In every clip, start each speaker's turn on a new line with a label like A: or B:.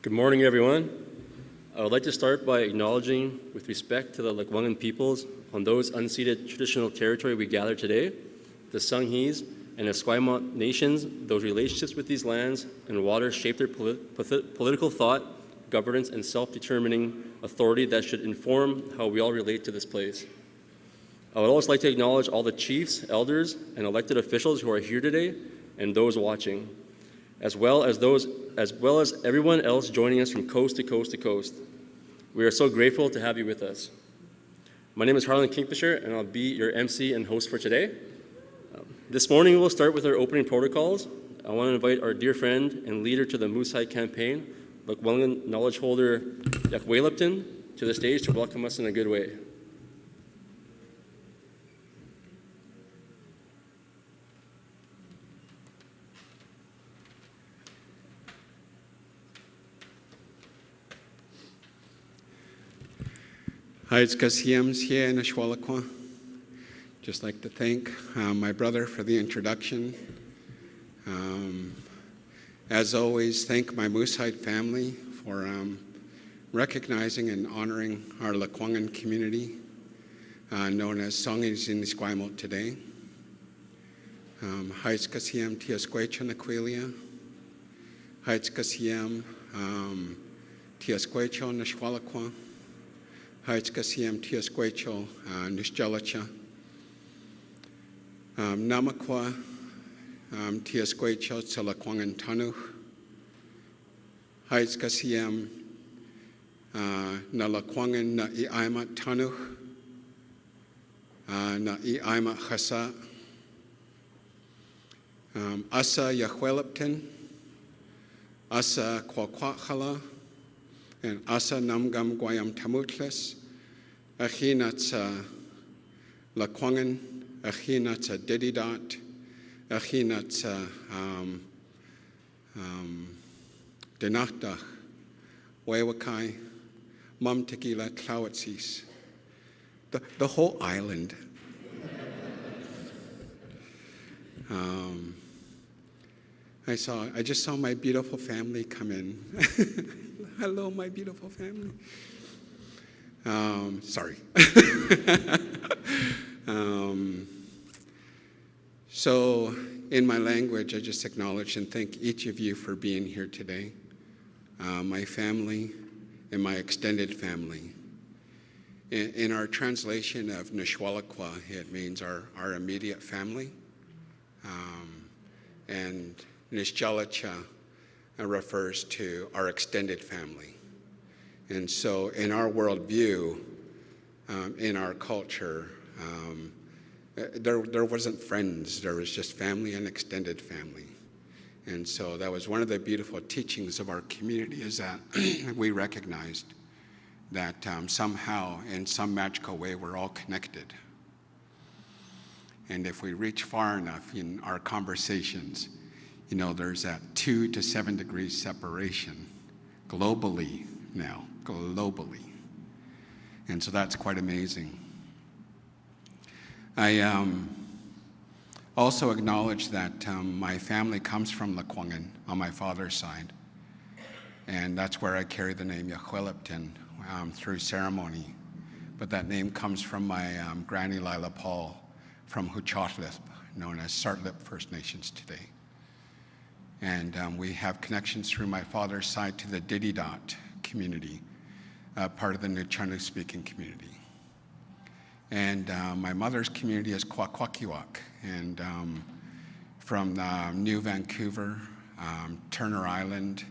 A: Good morning, everyone. I would like to start by acknowledging, with respect to the Lekwungen peoples on those unceded traditional territory we gather today, the Sanghees and Esquimalt nations. Those relationships with these lands and waters shape their political thought, governance, and self-determining authority that should inform how we all relate to this place. I would also like to acknowledge all the chiefs, elders, and elected officials who are here today and those watching, as well as everyone else joining us from coast to coast to coast. We are so grateful to have you with us. My name is Harlan Kingfisher, and I'll be your MC and host for today. This morning, we'll start with our opening protocols. I want to invite our dear friend and leader to the Moose Hike campaign, Lekwungen knowledge holder Yakwelipton, to the stage to welcome us in a good way.
B: Just like to thank my brother for the introduction. As always, thank my Moose Hike family for recognizing and honoring our Lekwungen community, known as Songhees in Esquimalt today. Haitskasiem Tiasquecha Naquilia, Haitskasiem Tiasquecha Nashwalakwa, Haitskasiem Tiasquecho Nishjalacha, Namakwa Tiasquecho Tzalakwungen Tanuch, Haitskasiem Nalakwungen na Iaimat Tanuch, na Iaimat Chasa, Asa Yakwelipton, Asa Kwakwakhala, and Asa Namgam Guayam Tamutles, Achinatsa Lekwungen, Achinatsa Dididot, Achinatsa Denachtach, Wewakai, Mum Tequila Tlawatsis, the whole island. I just saw my beautiful family come in. Hello, my beautiful family. Sorry. So in my language, I just acknowledge and thank each of you for being here today. My family and my extended family. In our translation of Nishwalakwa, it means our immediate family. And Nishjalacha refers to our extended family. And so in our worldview, in our culture, there wasn't friends, there was just family and extended family. And so that was one of the beautiful teachings of our community, is that we recognized that somehow, in some magical way, we're all connected. And if we reach far enough in our conversations, you know, there's that 2 to 7 degrees separation globally now, globally. And so that's quite amazing. I also acknowledge that my family comes from Lekwungen on my father's side. And that's where I carry the name Yakwelipton through ceremony. But that name comes from my Granny Lila Paul from Huchotlip, known as Sartlip First Nations today. And we have connections through my father's side to the Dididot community, part of the Nuu-chanu-speaking community. And my mother's community is Kwakwakiwak, and from New Vancouver, Turner Island,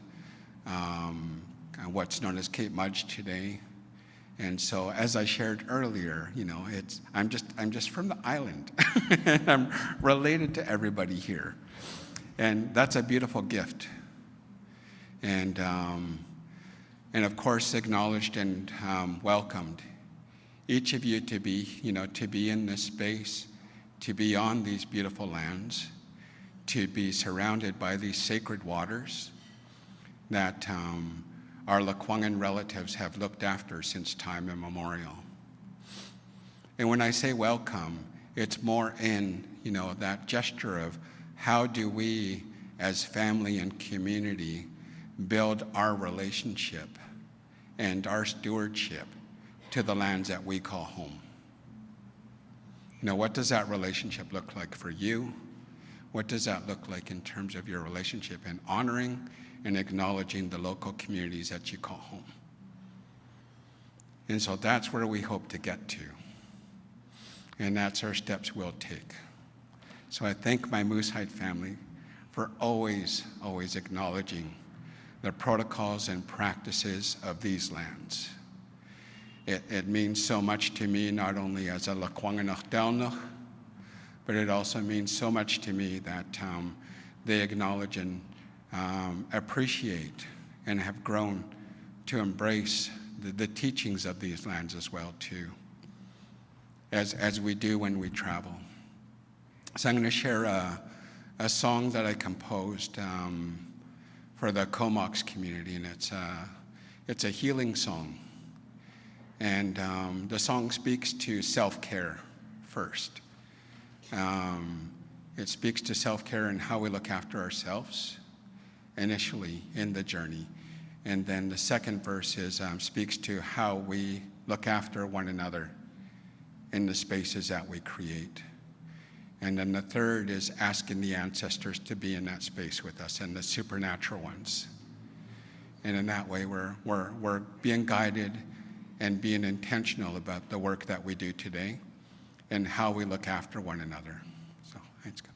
B: what's known as Cape Mudge today. And so, as I shared earlier, you know, I'm just from the island, and I'm related to everybody here. And that's a beautiful gift. And of course, acknowledged and welcomed each of you to be in this space, to be on these beautiful lands, to be surrounded by these sacred waters that our Lekwungen relatives have looked after since time immemorial. And when I say welcome, it's more in, you know, that gesture of how do we, as family and community, build our relationship and our stewardship to the lands that we call home. You know, what does that relationship look like for you? What does that look like in terms of your relationship and honoring and acknowledging the local communities that you call home? And so that's where we hope to get to. And that's our steps we'll take. So I thank my Moose Height family for always acknowledging the protocols and practices of these lands. It means so much to me, not only as a Lakwanganoch Delnoch, but it also means so much to me that they acknowledge and appreciate and have grown to embrace the teachings of these lands as well too, as we do when we travel. So I'm going to share a song that I composed for the Comox community, and it's a healing song. And the song speaks to self-care first. It speaks to self-care and how we look after ourselves initially in the journey. And then the second verse speaks to how we look after one another in the spaces that we create. And then the third is asking the ancestors to be in that space with us and the supernatural ones. And in that way, we're being guided and being intentional about the work that we do today and how we look after one another. So, thanks, God.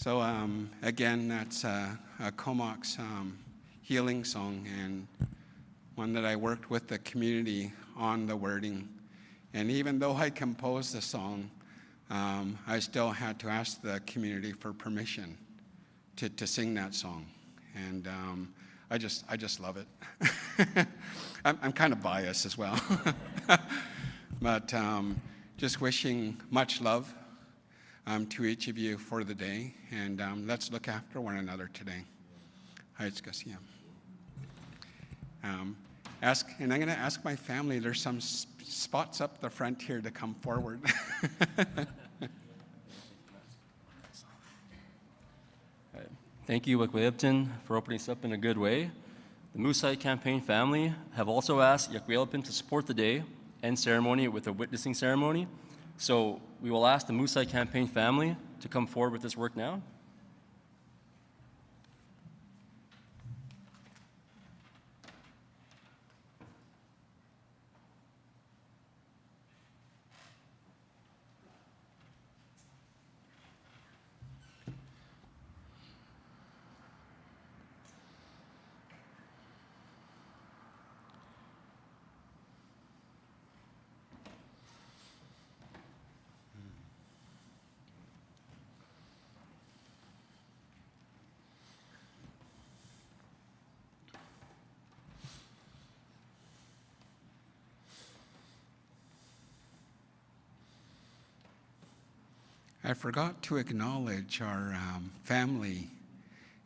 B: So again, that's a Comox healing song, and one that I worked with the community on the wording. And even though I composed the song, I still had to ask the community for permission to sing that song. And I just love it. I'm kind of biased as well. But just wishing much love to each of you for the day, and let's look after one another today. And I'm going to ask my family, there's some spots up the front here to come forward.
A: Thank you, Yakwelipton, for opening us up in a good way. The Moosehide Campaign family have also asked Yakwelipton to support the day and ceremony with a witnessing ceremony. So we will ask the Moosehide Campaign family to come forward with this work now.
B: I forgot to acknowledge our family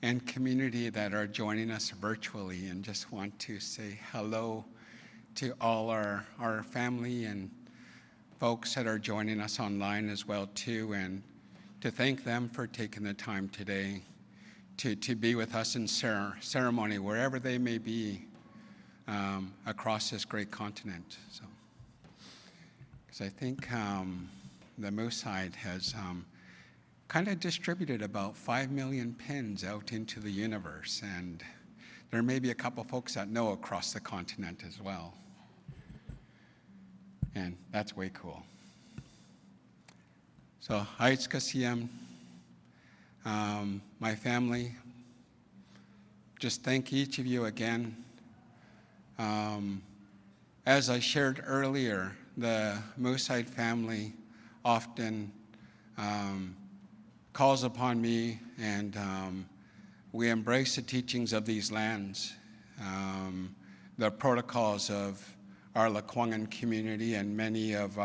B: and community that are joining us virtually, and just want to say hello to all our family and folks that are joining us online as well too, and to thank them for taking the time today to be with us in ceremony wherever they may be across this great continent. So, because I think the Moosehide has kind of distributed about 5 million pins out into the universe, and there may be a couple folks that know across the continent as well. And that's way cool. So, my family, just thank each of you again. As I shared earlier, the Moosehide family often calls upon me, and we embrace the teachings of these lands, the protocols of our Lekwungen community and many of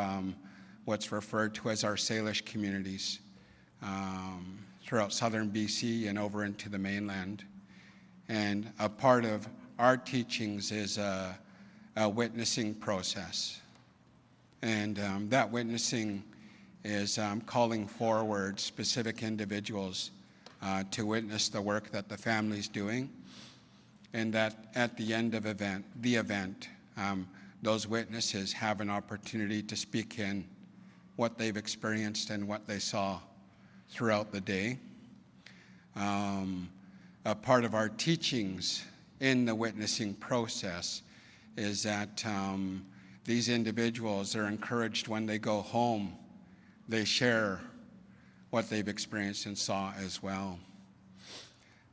B: what's referred to as our Salish communities throughout southern BC and over into the mainland. And a part of our teachings is a witnessing process. And that witnessing is calling forward specific individuals to witness the work that the family's doing, and that at the end of the event, those witnesses have an opportunity to speak in what they've experienced and what they saw throughout the day. A part of our teachings in the witnessing process is that these individuals are encouraged when they go home, they share what they've experienced and saw as well.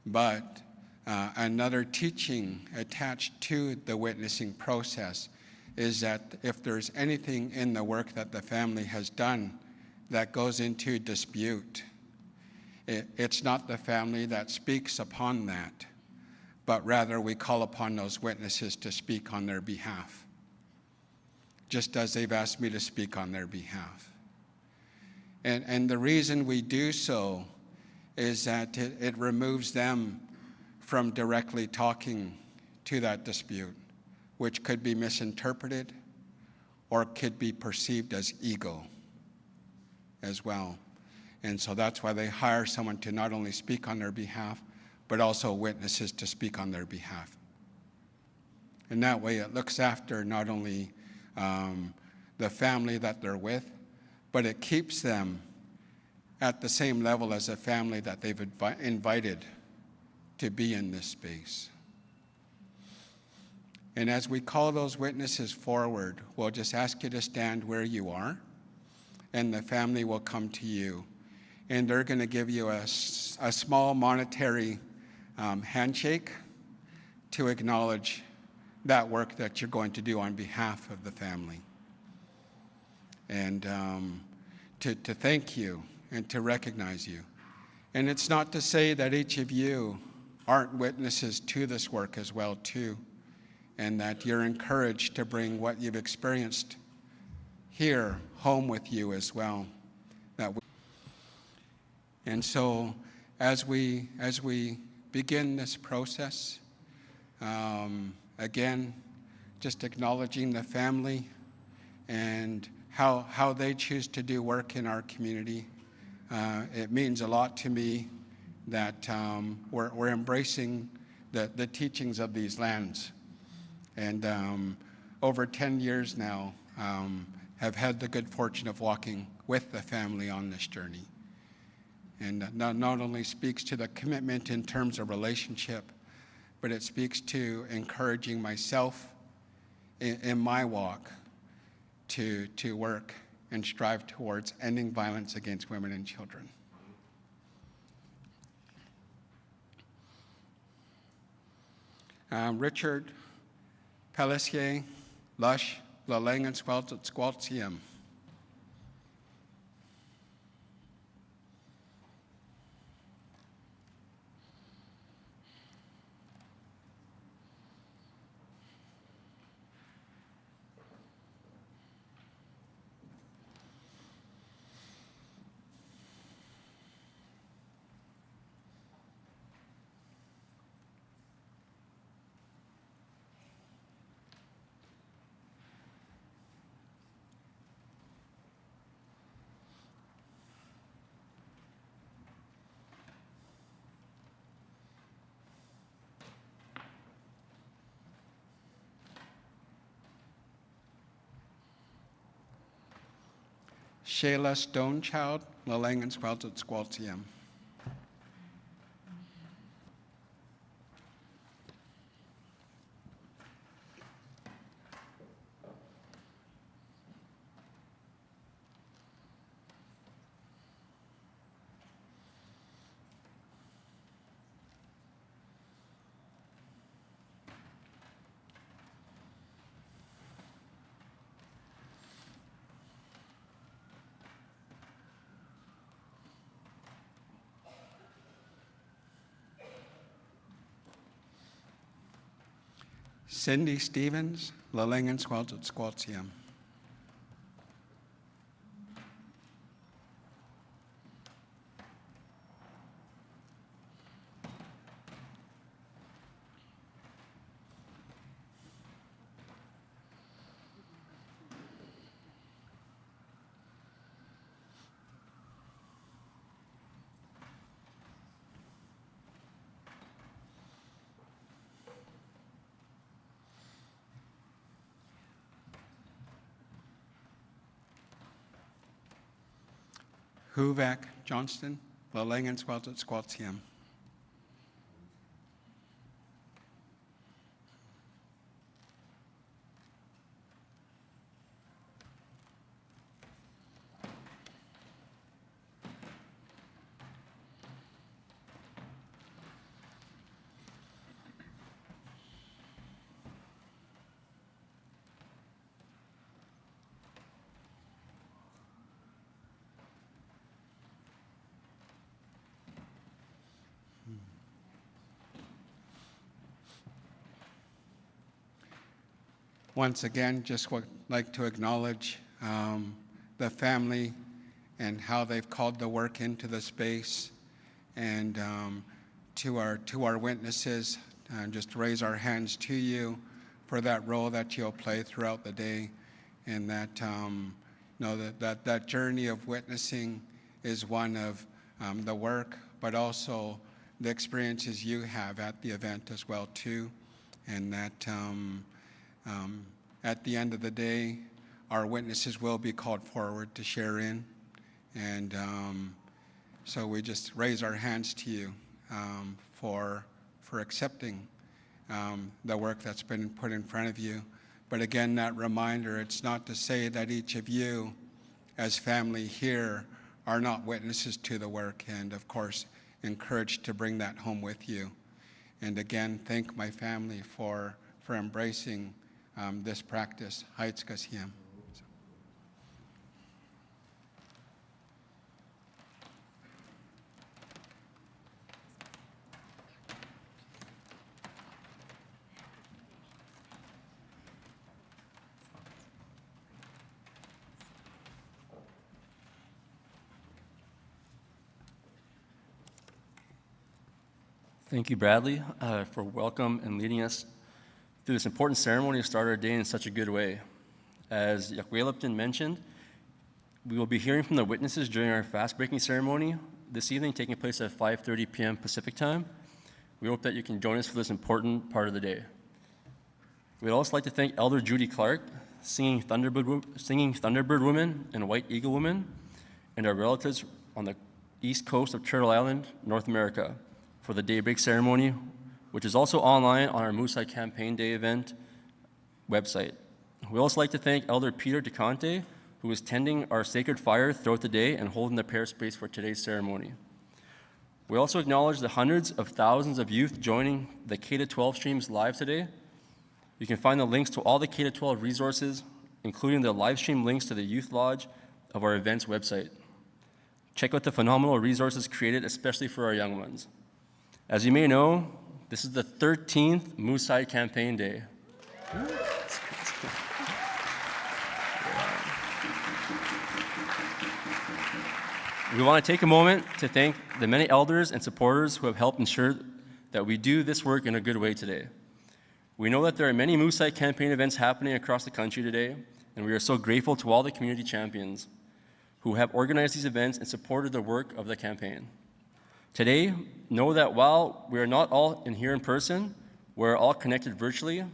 B: But another teaching attached to the witnessing process is that if there's anything in the work that the family has done that goes into dispute, it's not the family that speaks upon that, but rather we call upon those witnesses to speak on their behalf, just as they've asked me to speak on their behalf. And the reason we do so is that it removes them from directly talking to that dispute, which could be misinterpreted or could be perceived as ego as well. And so that's why they hire someone to not only speak on their behalf, but also witnesses to speak on their behalf. And that way it looks after not only the family that they're with, but it keeps them at the same level as a family that they've invited to be in this space. And as we call those witnesses forward, we'll just ask you to stand where you are, and the family will come to you. and they're going to give you a small monetary handshake to acknowledge that work that you're going to do on behalf of the family. And to thank you and to recognize you. And it's not to say that each of you aren't witnesses to this work as well too, and that you're encouraged to bring what you've experienced here home with you as well. And so as we begin this process, again, just acknowledging the family and how they choose to do work in our community. It means a lot to me that we're embracing the teachings of these lands. And over 10 years now, have had the good fortune of walking with the family on this journey. And not only speaks to the commitment in terms of relationship, but it speaks to encouraging myself in my walk to work and strive towards ending violence against women and children. Richard Pelletier, Lush, Lalang and Squaltium. Shayla Stonechild, Lalang and Squaltium. Cindy Stevens, Lalang and Squaltium. Huvak Johnston, Lalang and Squaltium. Once again, just would like to acknowledge the family and how they've called the work into the space, and to our witnesses, just raise our hands to you for that role that you'll play throughout the day, and that that journey of witnessing is one of the work, but also the experiences you have at the event as well too, and that at the end of the day, our witnesses will be called forward to share in. And so we just raise our hands to you for accepting the work that's been put in front of you. But again, that reminder, it's not to say that each of you as family here are not witnesses to the work, and of course, encouraged to bring that home with you. And again, thank my family for embracing this practice. Haiz kasiem.
A: Thank you, Bradley, for welcome and leading us through this important ceremony to start our day in such a good way. As Yakwelipton mentioned, we will be hearing from the witnesses during our fast-breaking ceremony this evening, taking place at 5:30 p.m. Pacific time. We hope that you can join us for this important part of the day. We'd also like to thank Elder Judy Clark, singing Thunderbird Woman and White Eagle Woman, and our relatives on the east coast of Turtle Island, North America, for the daybreak ceremony, which is also online on our Moosai Campaign Day event website. We also like to thank Elder Peter DeConte, who is tending our sacred fire throughout the day and holding the prayer space for today's ceremony. We also acknowledge the hundreds of thousands of youth joining the K-12 streams live today. You can find the links to all the K-12 resources, including the live stream links to the Youth Lodge of our events website. Check out the phenomenal resources created especially for our young ones. As you may know, this is the 13th Moosai Campaign Day. We want to take a moment to thank the many elders and supporters who have helped ensure that we do this work in a good way today. We know that there are many Moosai campaign events happening across the country today, and we are so grateful to all the community champions who have organized these events and supported the work of the campaign. Today, know that while we are not all here in person, we're all connected virtually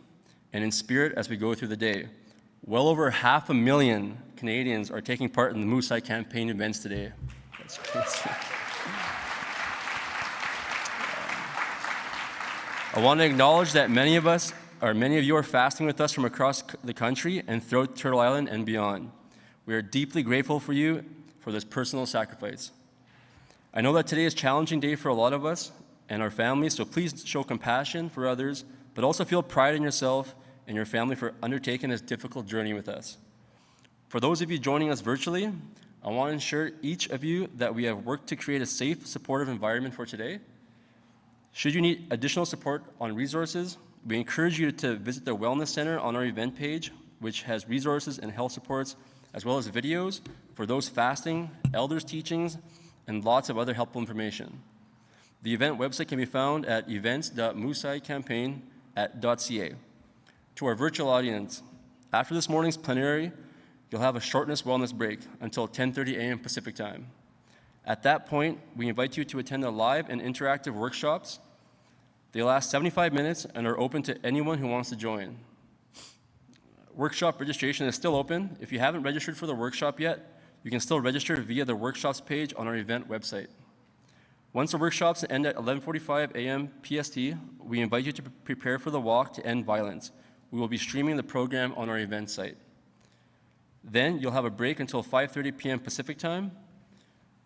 A: and in spirit as we go through the day. Well over 500,000 Canadians are taking part in the Moosai campaign events today. That's crazy. I want to acknowledge that many of you are fasting with us from across the country and throughout Turtle Island and beyond. We are deeply grateful for you for this personal sacrifice. I know that today is a challenging day for a lot of us and our families, so please show compassion for others, but also feel pride in yourself and your family for undertaking this difficult journey with us. For those of you joining us virtually, I want to ensure each of you that we have worked to create a safe, supportive environment for today. Should you need additional support on resources, we encourage you to visit the Wellness Center on our event page, which has resources and health supports, as well as videos for those fasting, elders' teachings, and lots of other helpful information. The event website can be found at events.moosaicampaign.ca. To our virtual audience, after this morning's plenary, you'll have a shortness wellness break until 10:30 a.m. Pacific time. At that point, we invite you to attend the live and interactive workshops. They last 75 minutes and are open to anyone who wants to join. Workshop registration is still open. If you haven't registered for the workshop yet, you can still register via the workshops page on our event website. Once the workshops end at 11:45 a.m. PST, we invite you to prepare for the walk to end violence. We will be streaming the program on our event site. Then you'll have a break until 5:30 p.m. Pacific time.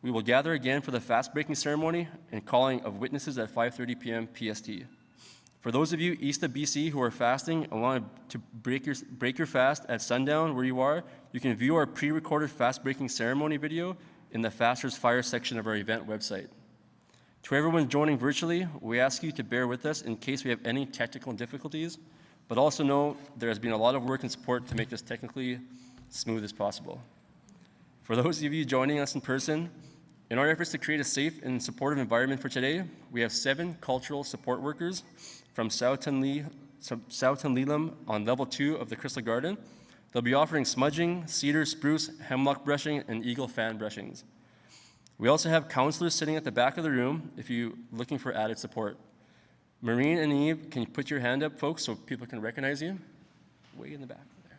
A: We will gather again for the fast-breaking ceremony and calling of witnesses at 5:30 p.m. PST. For those of you east of BC who are fasting and want to break your fast at sundown where you are, you can view our pre-recorded fast-breaking ceremony video in the Fasters Fire section of our event website. To everyone joining virtually, we ask you to bear with us in case we have any technical difficulties, but also know there has been a lot of work and support to make this technically smooth as possible. For those of you joining us in person, in our efforts to create a safe and supportive environment for today, we have 7 cultural support workers from Southton Lelam on level 2 of the Crystal Garden. They'll be offering smudging, cedar, spruce, hemlock brushing, and eagle fan brushings. We also have counselors sitting at the back of the room if you're looking for added support. Maureen and Eve, can you put your hand up, folks, so people can recognize you? Way in the back there.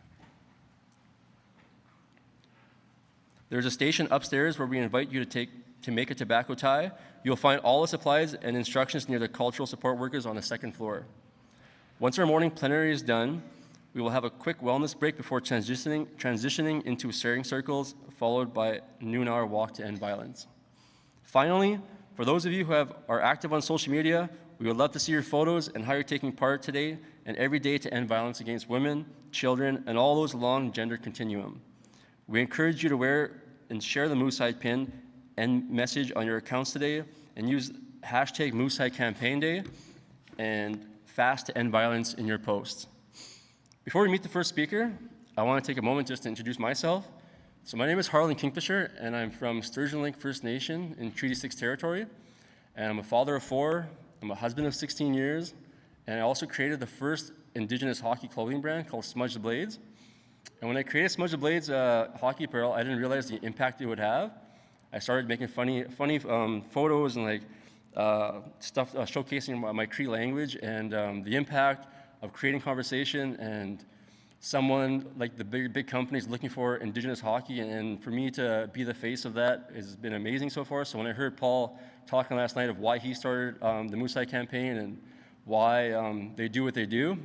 A: There's a station upstairs where we invite you to make a tobacco tie. You'll find all the supplies and instructions near the cultural support workers on the 2nd floor. Once our morning plenary is done, we will have a quick wellness break before transitioning into sharing circles, followed by noon hour walk to end violence. Finally, for those of you who are active on social media, we would love to see your photos and how you're taking part today and every day to end violence against women, children, and all those along gender continuum. We encourage you to wear and share the Moose Hide pin and message on your accounts today, and use hashtag Moose Hide Campaign Day and fast to end violence in your posts. Before we meet the first speaker, I want to take a moment just to introduce myself. So my name is Harlan Kingfisher, and I'm from Sturgeon Lake First Nation in Treaty 6 territory. And I'm a father of 4, I'm a husband of 16 years, and I also created the first Indigenous hockey clothing brand called Smudge the Blades. And when I created Smudge the Blades hockey apparel, I didn't realize the impact it would have. I started making funny photos and stuff showcasing my Cree language, and the impact of creating conversation and someone like the big companies looking for Indigenous hockey, and for me to be the face of that has been amazing so far. So when I heard Paul talking last night of why he started the Moose Hide campaign and why they do what they do,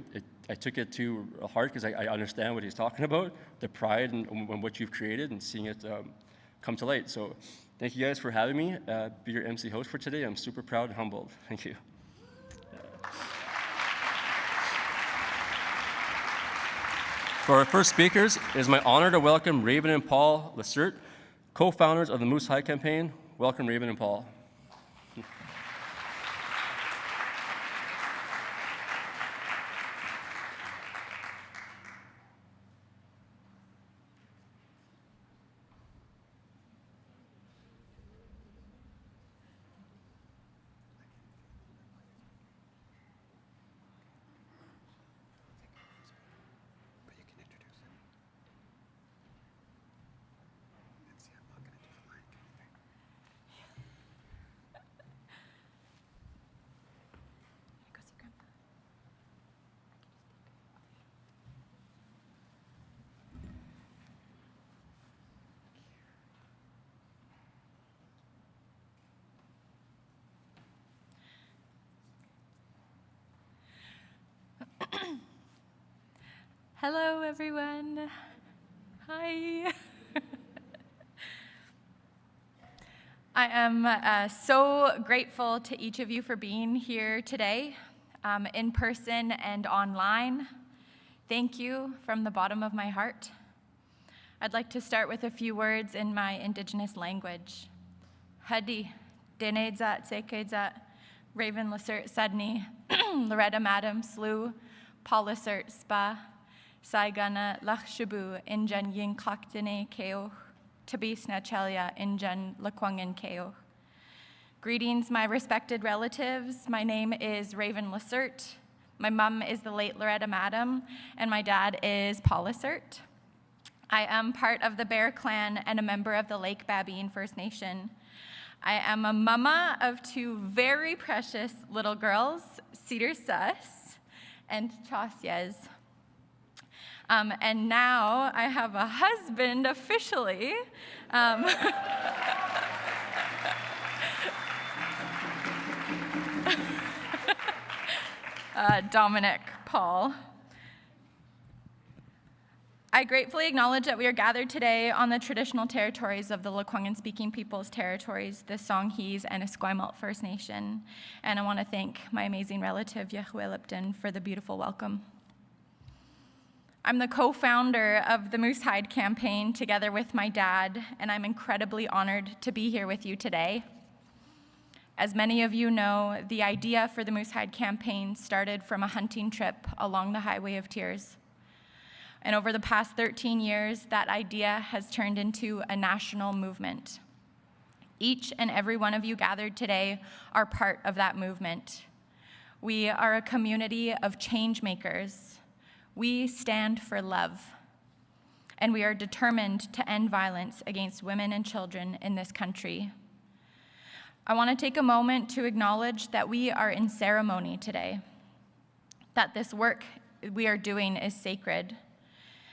A: I took it to heart because I understand what he's talking about, the pride in what you've created and seeing it come to light. So thank you guys for having me be your MC host for today. I'm super proud and humbled. Thank you. For our first speakers, it is my honor to welcome Raven and Paul Lacerte, co-founders of the Moose Hide campaign. Welcome, Raven and Paul.
C: Hello, everyone. Hi. I am so grateful to each of you for being here today, in person and online. Thank you from the bottom of my heart. I'd like to start with a few words in my Indigenous language. Hadi, Denedzat Sekedzat, Raven Lacerte Sudney, Loretta Madam Slew, Paul Lacerte Spa, Saigana Lachshabu Injan Yin Klaktene Keoch, Tabisna Chelia Injan Lakwangin Keoch. Greetings, my respected relatives. My name is Raven Lacerte. My mom is the late Loretta Madam, and my dad is Paul Lacerte. I am part of the Bear Clan and a member of the Lake Babine First Nation. I am a mama of 2 very precious little girls, Cedar Sus and Chasyez. And now I have a husband officially. Dominic Paul. I gratefully acknowledge that we are gathered today on the traditional territories of the Lekwungen-speaking peoples territories, the Songhees and Esquimalt First Nation. And I want to thank my amazing relative, Yehuel Lipton, for the beautiful welcome. I'm the co-founder of the Moose Hide campaign together with my dad, and I'm incredibly honored to be here with you today. As many of you know, the idea for the Moose Hide campaign started from a hunting trip along the Highway of Tears. And over the past 13 years, that idea has turned into a national movement. Each and every one of you gathered today are part of that movement. We are a community of change makers. We stand for love, and we are determined to end violence against women and children in this country. I want to take a moment to acknowledge that we are in ceremony today, that this work we are doing is sacred.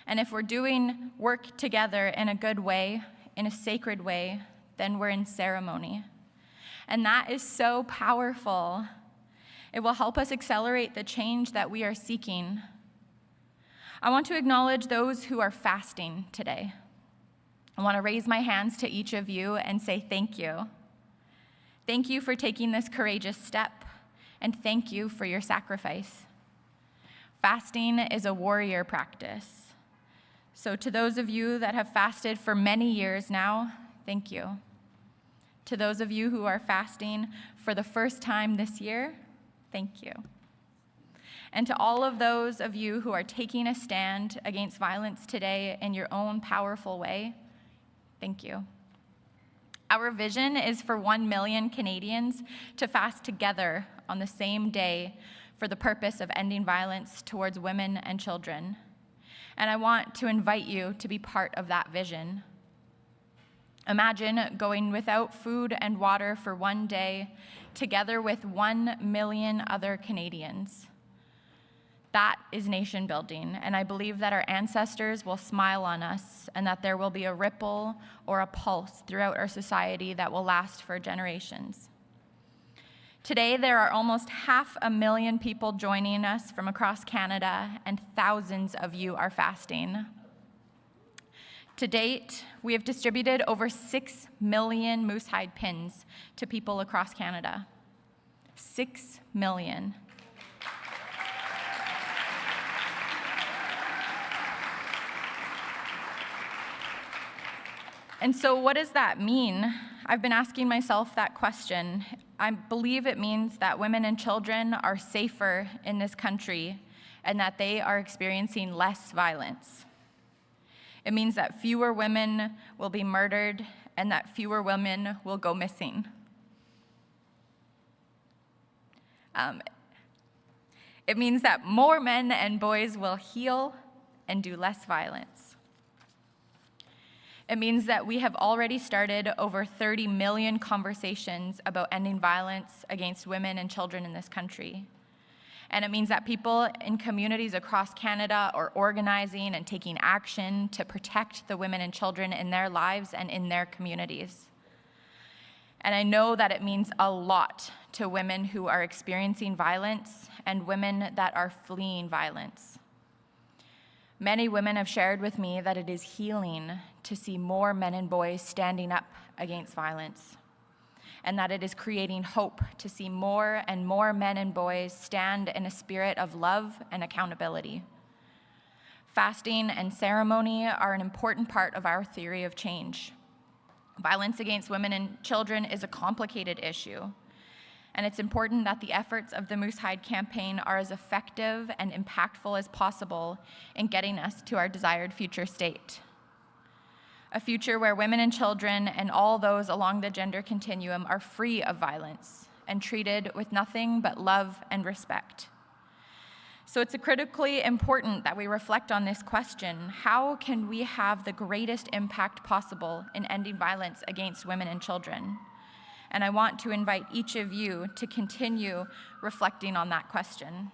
C: And if we're doing work together in a good way, in a sacred way, then we're in ceremony. And that is so powerful. It will help us accelerate the change that we are seeking. I want to acknowledge those who are fasting today. I want to raise my hands to each of you and say thank you. Thank you for taking this courageous step, and thank you for your sacrifice. Fasting is a warrior practice. So to those of you that have fasted for many years now, thank you. To those of you who are fasting for the first time this year, thank you. And to all of those of you who are taking a stand against violence today in your own powerful way, thank you. Our vision is for 1 million Canadians to fast together on the same day for the purpose of ending violence towards women and children. And I want to invite you to be part of that vision. Imagine going without food and water for one day, together with 1 million other Canadians. That is nation building, and I believe that our ancestors will smile on us and that there will be a ripple or a pulse throughout our society that will last for generations. Today, there are almost 500,000 people joining us from across Canada, and thousands of you are fasting. To date, we have distributed over 6 million moose hide pins to people across Canada. 6 million. And so what does that mean? I've been asking myself that question. I believe it means that women and children are safer in this country and that they are experiencing less violence. It means that fewer women will be murdered and that fewer women will go missing. It means that more men and boys will heal and do less violence. It means that we have already started over 30 million conversations about ending violence against women and children in this country. And it means that people in communities across Canada are organizing and taking action to protect the women and children in their lives and in their communities. And I know that it means a lot to women who are experiencing violence and women that are fleeing violence. Many women have shared with me that it is healing to see more men and boys standing up against violence, and that it is creating hope to see more and more men and boys stand in a spirit of love and accountability. Fasting and ceremony are an important part of our theory of change. Violence against women and children is a complicated issue, and it's important that the efforts of the Moose Hide campaign are as effective and impactful as possible in getting us to our desired future state. A future where women and children and all those along the gender continuum are free of violence and treated with nothing but love and respect. So it's critically important that we reflect on this question: how can we have the greatest impact possible in ending violence against women and children? And I want to invite each of you to continue reflecting on that question.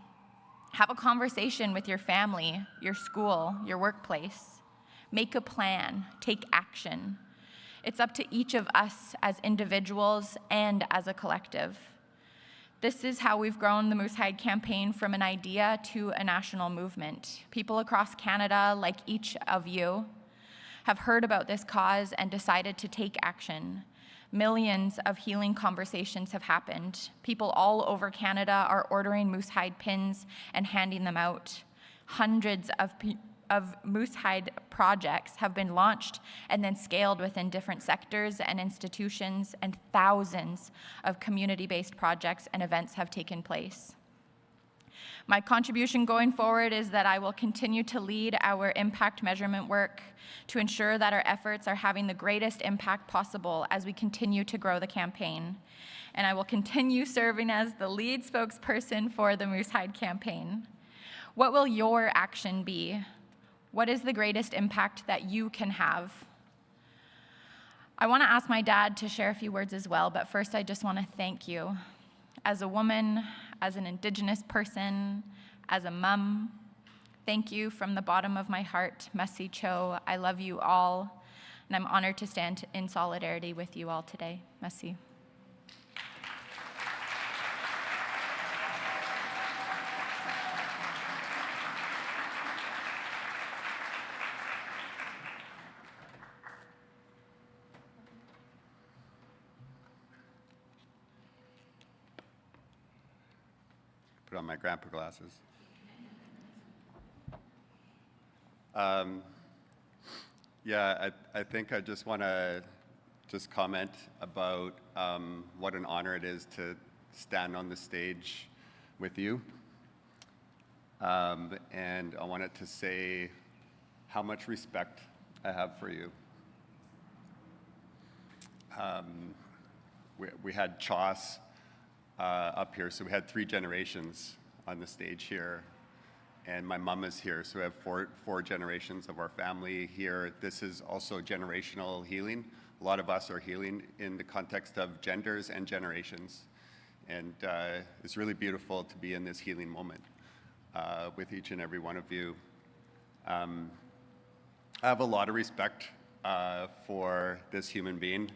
C: Have a conversation with your family, your school, your workplace. Make a plan, take action. It's up to each of us as individuals and as a collective. This is how we've grown the Moose Hide campaign from an idea to a national movement. People across Canada, like each of you, have heard about this cause and decided to take action. Millions of healing conversations have happened. People all over Canada are ordering moose hide pins and handing them out. Hundreds of moose hide projects have been launched and then scaled within different sectors and institutions, and thousands of community-based projects and events have taken place. My contribution going forward is that I will continue to lead our impact measurement work to ensure that our efforts are having the greatest impact possible as we continue to grow the campaign. And I will continue serving as the lead spokesperson for the Moose Hide campaign. What will your action be? What is the greatest impact that you can have? I want to ask my dad to share a few words as well, but first I just want to thank you. As a woman, as an Indigenous person, as a mum, thank you from the bottom of my heart. Merci Cho, I love you all, and I'm honored to stand in solidarity with you all today. Merci.
D: put on my grandpa glasses. Yeah, I think I just want to comment about what an honor it is to stand on the stage with you. And I wanted to say how much respect I have for you. We had Chauce up here, so we had 3 generations on the stage here. And my mom is here, so we have four generations of our family here. This is also generational healing. A lot of us are healing in the context of genders and generations. And it's really beautiful to be in this healing moment with each and every one of you. I have a lot of respect for this human being.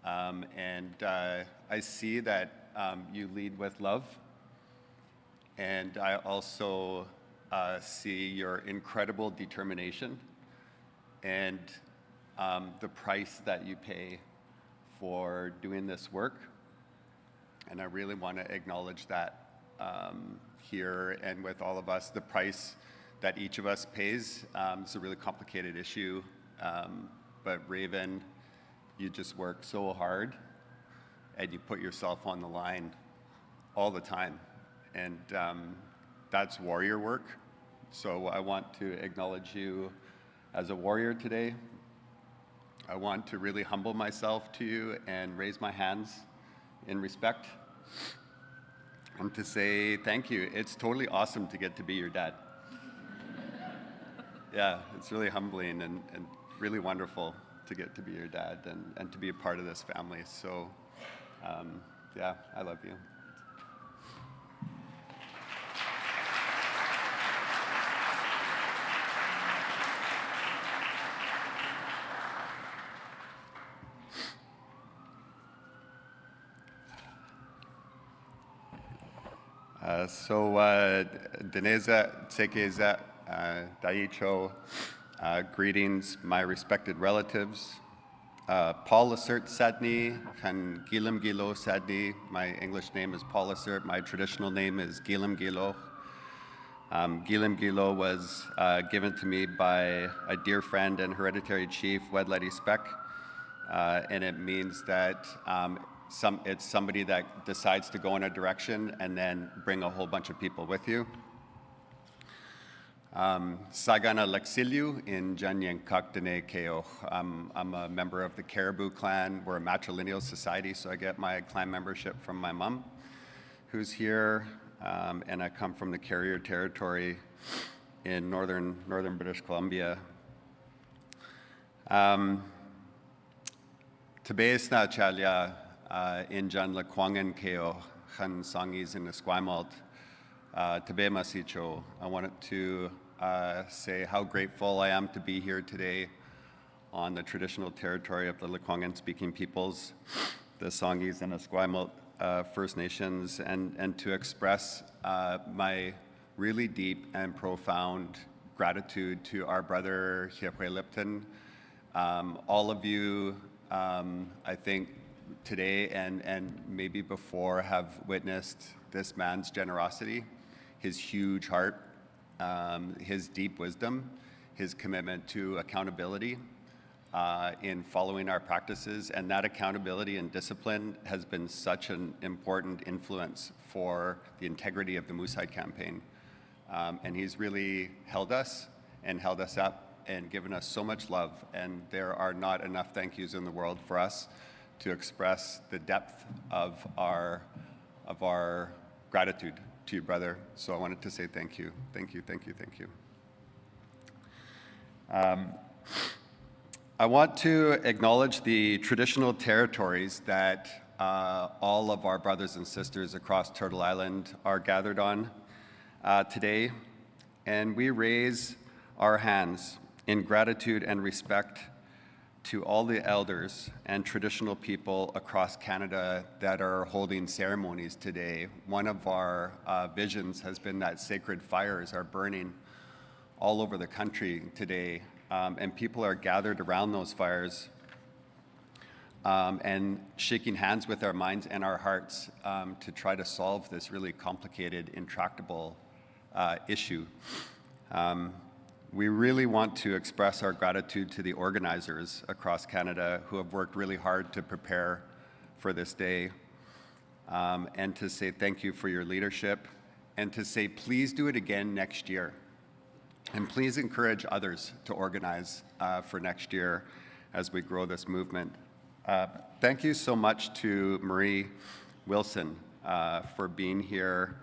D: And I see that you lead with love. And I also see your incredible determination and the price that you pay for doing this work. And I really want to acknowledge that here and with all of us. The price that each of us pays is a really complicated issue. But Raven, you just work so hard and you put yourself on the line all the time. And that's warrior work. So I want to acknowledge you as a warrior today. I want to really humble myself to you and raise my hands in respect and to say thank you. It's totally awesome to get to be your dad. Yeah, it's really humbling and really wonderful to get to be your dad and to be a part of this family. So yeah, I love you. Deneza, Tsekeza, Daicho, greetings, my respected relatives. Paul Lacerte Sadni, Kan Gilam Gilo Sadni. My English name is Paul Lacerte. My traditional name is Gilam Gilo. Gilam Gilo was given to me by a dear friend and hereditary chief, Wedledi Spek, and it means that it's somebody that decides to go in a direction and then bring a whole bunch of people with you. Sagana Lexiliu in Janyen Kakdene Keo. I'm a member of the Caribou clan. We're a matrilineal society, so I get my clan membership from my mom, who's here, and I come from the Carrier Territory in northern British Columbia. Tabes na Chalya in Jan Lakwangan Keo, Han Sangis in Esquimalt. Tabe Masicho. I wanted to say how grateful I am to be here today on the traditional territory of the Lekwungen-speaking peoples, the Sangis and Esquimalt First Nations, and to express my really deep and profound gratitude to our brother Hiepwe Lipton. All of you, I think, today and maybe before have witnessed this man's generosity, his huge heart, his deep wisdom, his commitment to accountability in following our practices. And that accountability and discipline has been such an important influence for the integrity of the Moose Hide campaign. And he's really held us up and given us so much love. And there are not enough thank yous in the world for us to express the depth of our gratitude to you, brother. So I wanted to say thank you. Thank you, thank you, thank you. I want to acknowledge the traditional territories that all of our brothers and sisters across Turtle Island are gathered on today. And we raise our hands in gratitude and respect to all the elders and traditional people across Canada that are holding ceremonies today. One of our visions has been that sacred fires are burning all over the country today, and people are gathered around those fires and shaking hands with our minds and our hearts to try to solve this really complicated, intractable issue. We really want to express our gratitude to the organizers across Canada who have worked really hard to prepare for this day, and to say thank you for your leadership, and to say please do it again next year. And please encourage others to organize for next year as we grow this movement. Thank you so much to Marie Wilson for being here.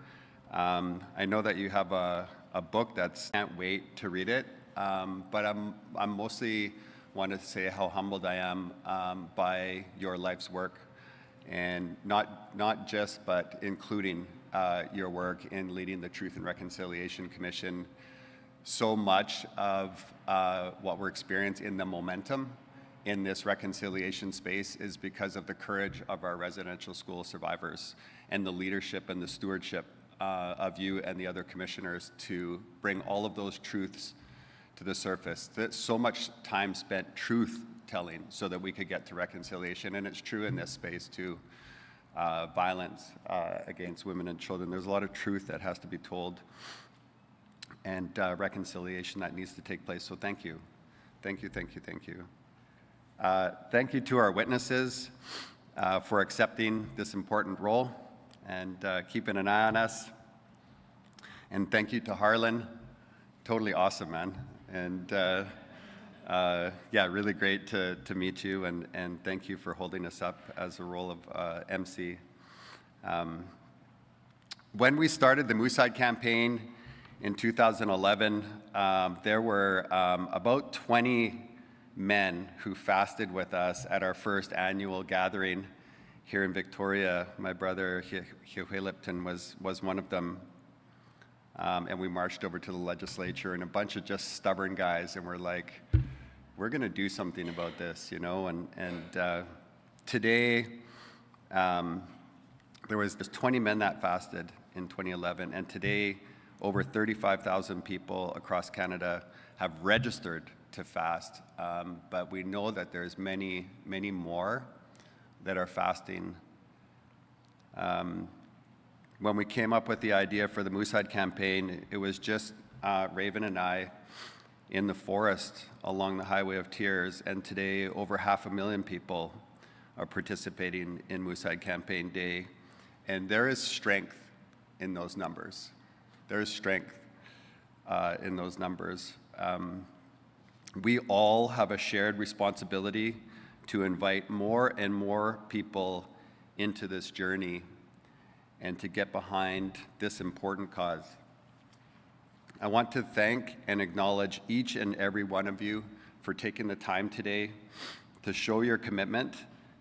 D: I know that you have a book that's can't wait to read it, but I'm mostly want to say how humbled I am by your life's work, and not just but including your work in leading the Truth and Reconciliation Commission. So much of what we're experiencing in the momentum in this reconciliation space is because of the courage of our residential school survivors and the leadership and the stewardship of you and the other commissioners to bring all of those truths to the surface. There's so much time spent truth telling so that we could get to reconciliation, and it's true in this space too. Violence against women and children. There's a lot of truth that has to be told, and reconciliation that needs to take place. So thank you. Thank you, thank you, thank you. Thank you to our witnesses for accepting this important role and keeping an eye on us. And thank you to Harlan. Totally awesome, man. And yeah, really great to meet you, and thank you for holding us up as a role of MC. When we started the Mooseide campaign in 2011, there were about 20 men who fasted with us at our first annual gathering here in Victoria. My brother Hugh Lipton was one of them. And we marched over to the legislature, and a bunch of just stubborn guys, and we're like, we're gonna do something about this, you know? And today, there was just 20 men that fasted in 2011, and today, over 35,000 people across Canada have registered to fast, but we know that there's many, many more that are fasting. When we came up with the idea for the Mooseide campaign, it was just Raven and I in the forest along the Highway of Tears, and today over 500,000 people are participating in Mooseide Campaign Day, and there is strength in those numbers. There is strength in those numbers. We all have a shared responsibility to invite more and more people into this journey and to get behind this important cause. I want to thank and acknowledge each and every one of you for taking the time today to show your commitment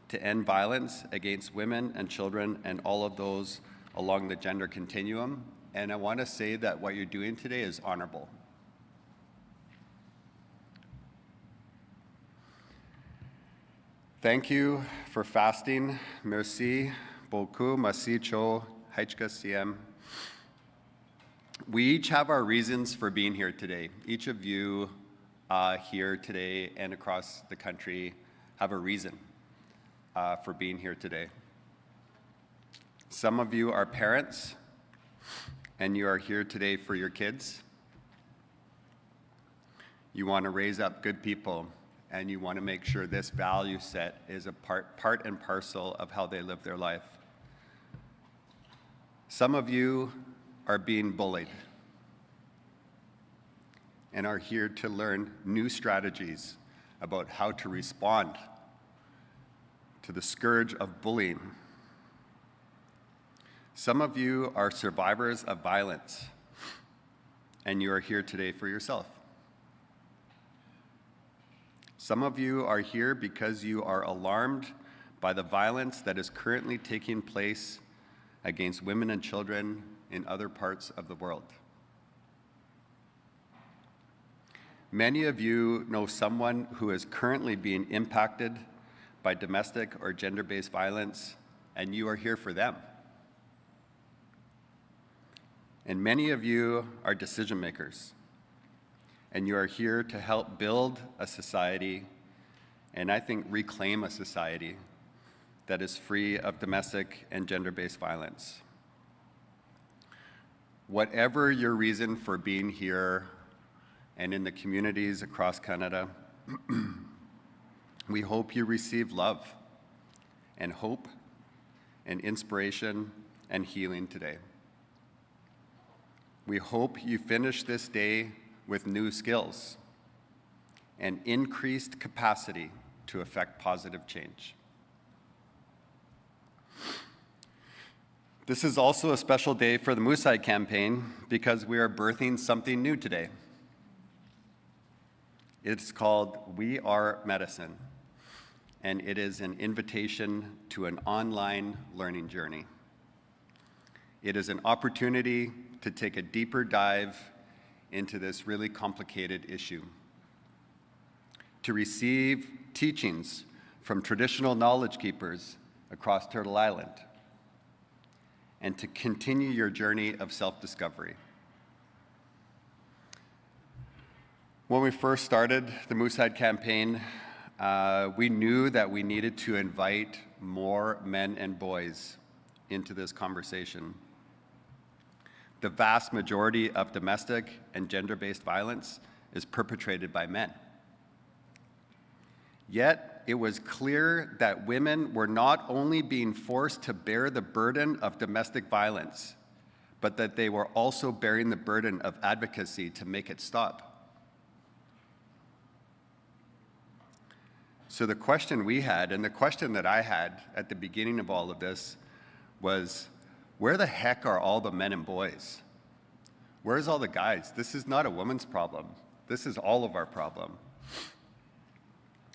D: to end violence against women and children and all of those along the gender continuum. And I want to say that what you're doing today is honorable. Thank you for fasting. Merci beaucoup. Merci cho. Haichka siem. We each have our reasons for being here today. Each of you here today and across the country have a reason for being here today. Some of you are parents, and you are here today for your kids. You want to raise up good people, and you want to make sure this value set is a part and parcel of how they live their life. Some of you are being bullied and are here to learn new strategies about how to respond to the scourge of bullying. Some of you are survivors of violence, and you are here today for yourself. Some of you are here because you are alarmed by the violence that is currently taking place against women and children in other parts of the world. Many of you know someone who is currently being impacted by domestic or gender-based violence, and you are here for them. And many of you are decision makers, and you are here to help build a society, and I think reclaim a society that is free of domestic and gender-based violence. Whatever your reason for being here and in the communities across Canada, we hope you receive love and hope and inspiration and healing today. We hope you finish this day with new skills and increased capacity to affect positive change. This is also a special day for the Moosehead campaign because we are birthing something new today. It's called We Are Medicine, and it is an invitation to an online learning journey. It is an opportunity to take a deeper dive into this really complicated issue, to receive teachings from traditional knowledge keepers across Turtle Island, and to continue your journey of self-discovery. When we first started the Moosehead campaign, we knew that we needed to invite more men and boys into this conversation. The vast majority of domestic and gender-based violence is perpetrated by men. Yet, it was clear that women were not only being forced to bear the burden of domestic violence, but that they were also bearing the burden of advocacy to make it stop. So the question we had, and the question that I had at the beginning of all of this, was, where the heck are all the men and boys? Where's all the guys? This is not a woman's problem. This is all of our problem.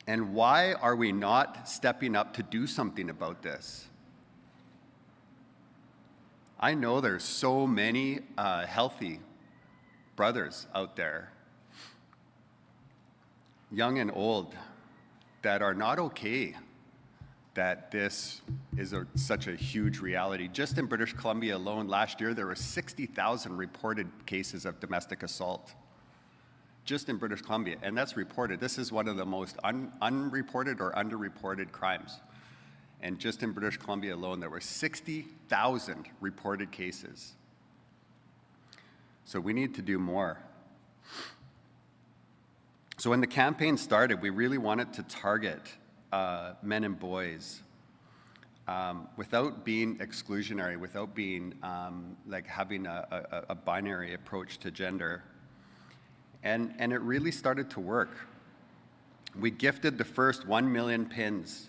D: And why are we not stepping up to do something about this? I know there's so many healthy brothers out there, young and old, that are not okay that this is such a huge reality. Just in British Columbia alone, last year, there were 60,000 reported cases of domestic assault. Just in British Columbia, and that's reported. This is one of the most unreported or underreported crimes. And just in British Columbia alone, there were 60,000 reported cases. So we need to do more. So when the campaign started, we really wanted to target men and boys without being exclusionary, without being like having a binary approach to gender. And it really started to work. We gifted the first 1 million pins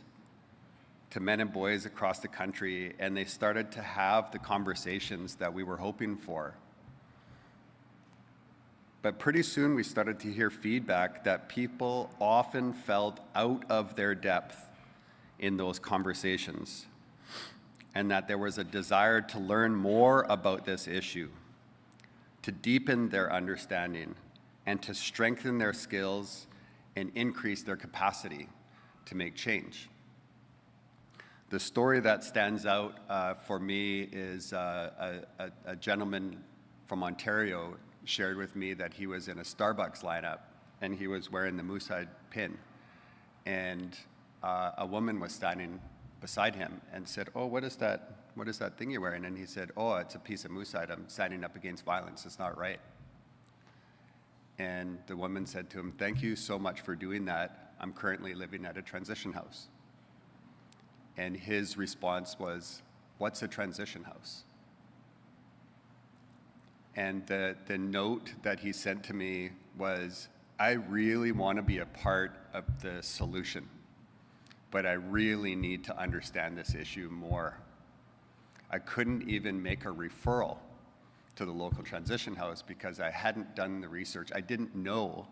D: to men and boys across the country, and they started to have the conversations that we were hoping for. But pretty soon we started to hear feedback that people often felt out of their depth in those conversations, and that there was a desire to learn more about this issue, to deepen their understanding, and to strengthen their skills and increase their capacity to make change. The story that stands out for me is a gentleman from Ontario shared with me that he was in a Starbucks lineup and he was wearing the Moosehead pin. And a woman was standing beside him and said, "Oh, what is that thing you're wearing?" And he said, "Oh, it's a piece of Moosehead. I'm standing up against violence. It's not right." And the woman said to him, "Thank you so much for doing that. I'm currently living at a transition house." And his response was, "What's a transition house?" And the note that he sent to me was, "I really want to be a part of the solution, but I really need to understand this issue more." I couldn't even make a referral to the local transition house because I hadn't done the research. I didn't know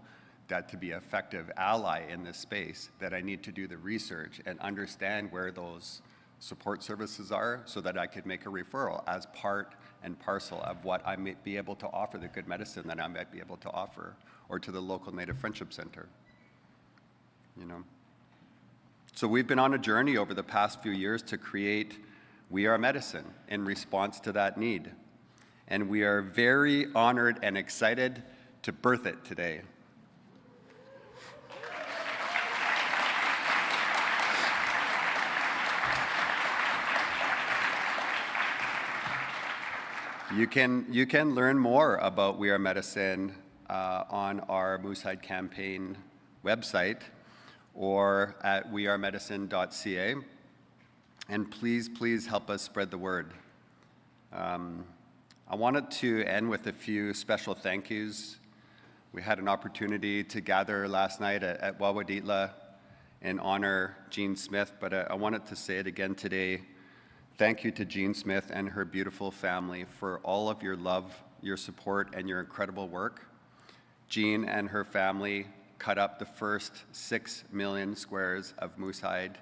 D: that to be an effective ally in this space, that I need to do the research and understand where those support services are so that I could make a referral as part and parcel of what I might be able to offer, the good medicine that I might be able to offer, or to the local Native Friendship Center, you know. So we've been on a journey over the past few years to create We Are Medicine in response to that need. And we are very honored and excited to birth it today. You can learn more about We Are Medicine on our Moosehead campaign website or at wearemedicine.ca. And please help us spread the word. I wanted to end with a few special thank yous. We had an opportunity to gather last night at Wawaditla and honor Jean Smith, but I wanted to say it again today. Thank you to Jean Smith and her beautiful family for all of your love, your support, and your incredible work. Jean and her family cut up the first 6 million squares of moosehide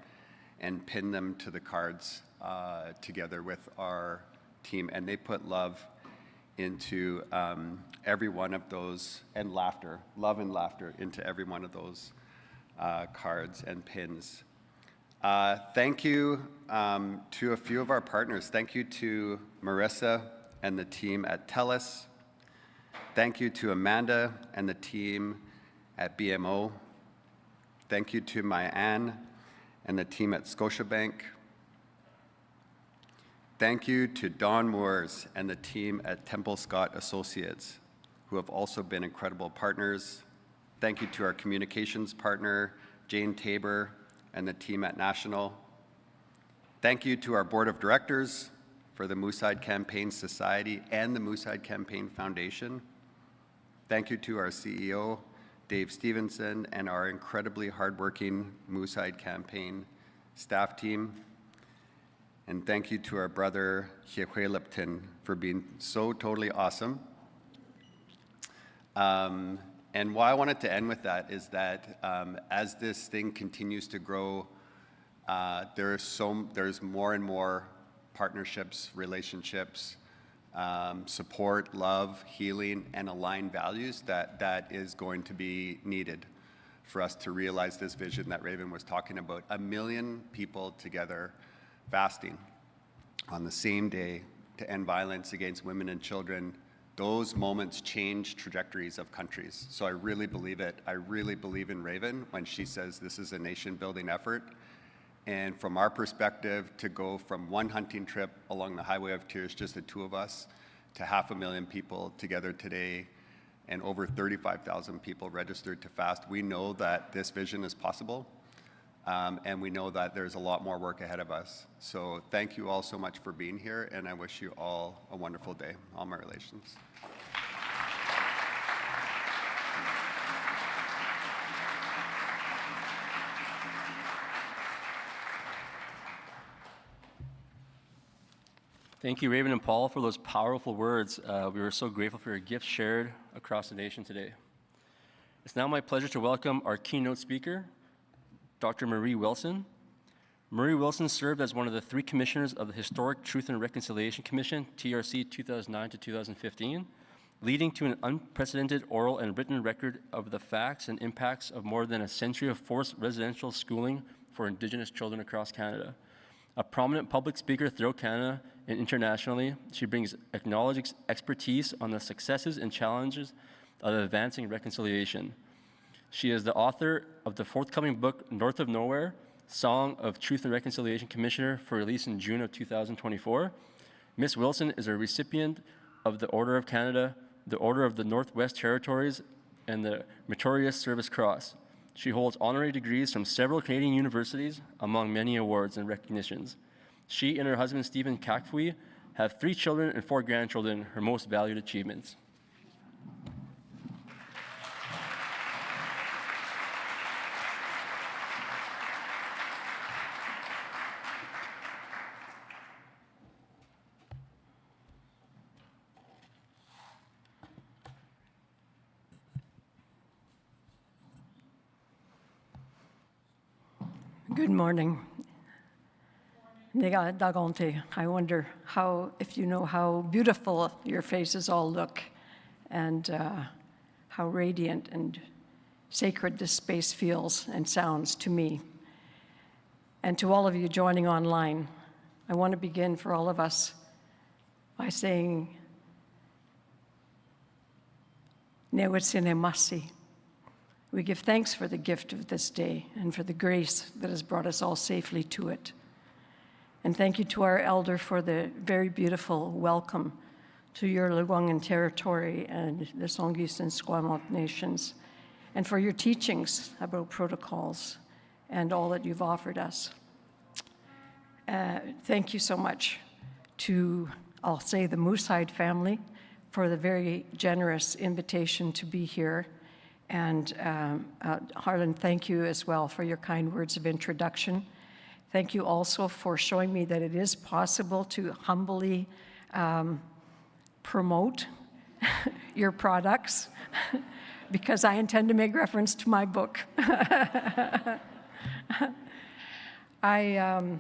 D: and pinned them to the cards together with our team, and they put love into every one of those, and laughter, love and laughter into every one of those cards and pins. Thank you to a few of our partners. Thank you to Marissa and the team at TELUS. Thank you to Amanda and the team at BMO. Thank you to Myann and the team at Scotiabank. Thank you to Don Moores and the team at Temple Scott Associates, who have also been incredible partners. Thank you to our communications partner, Jane Tabor, and the team at National. Thank you to our board of directors for the Moosehead Campaign Society and the Moosehead Campaign Foundation. Thank you to our CEO, Dave Stevenson, and our incredibly hardworking Moosehead Campaign staff team. And thank you to our brother, Hyehui Lipton, for being so totally awesome. And why I wanted to end with that is that as this thing continues to grow, there's more and more partnerships, relationships, support, love, healing, and aligned values that is going to be needed for us to realize this vision that Raven was talking about. 1 million people together fasting on the same day to end violence against women and children. Those moments change trajectories of countries. So I really believe it. I really believe in Raven when she says this is a nation-building effort. And from our perspective, to go from one hunting trip along the Highway of Tears, just the two of us, to 500,000 people together today, and over 35,000 people registered to fast, we know that this vision is possible. And we know that there's a lot more work ahead of us. So thank you all so much for being here, and I wish you all a wonderful day. All my relations.
A: Thank you, Raven and Paul, for those powerful words. We were so grateful for your gifts shared across the nation today. It's now my pleasure to welcome our keynote speaker, Dr. Marie Wilson. Marie Wilson served as one of the 3 commissioners of the Historic Truth and Reconciliation Commission, TRC 2009 to 2015, leading to an unprecedented oral and written record of the facts and impacts of more than a century of forced residential schooling for Indigenous children across Canada. A prominent public speaker throughout Canada and internationally, she brings acknowledged expertise on the successes and challenges of advancing reconciliation. She is the author of the forthcoming book, North of Nowhere, Song of Truth and Reconciliation Commissioner, for release in June of 2024. Ms. Wilson is a recipient of the Order of Canada, the Order of the Northwest Territories, and the Meritorious Service Cross. She holds honorary degrees from several Canadian universities, among many awards and recognitions. She and her husband, Stephen Kakfui, have 3 children and 4 grandchildren, her most valued achievements.
E: Good morning. I wonder if you know how beautiful your faces all look and how radiant and sacred this space feels and sounds to me. And to all of you joining online, I want to begin for all of us by saying, Newitzinemasi. We give thanks for the gift of this day and for the grace that has brought us all safely to it. And thank you to our elder for the very beautiful welcome to your Lekwungen territory and the Songhees and Esquimalt nations, and for your teachings about protocols and all that you've offered us. Thank you so much to, I'll say, the Moosehead family for the very generous invitation to be here. And Harlan, thank you as well for your kind words of introduction. Thank you also for showing me that it is possible to humbly promote your products, because I intend to make reference to my book. I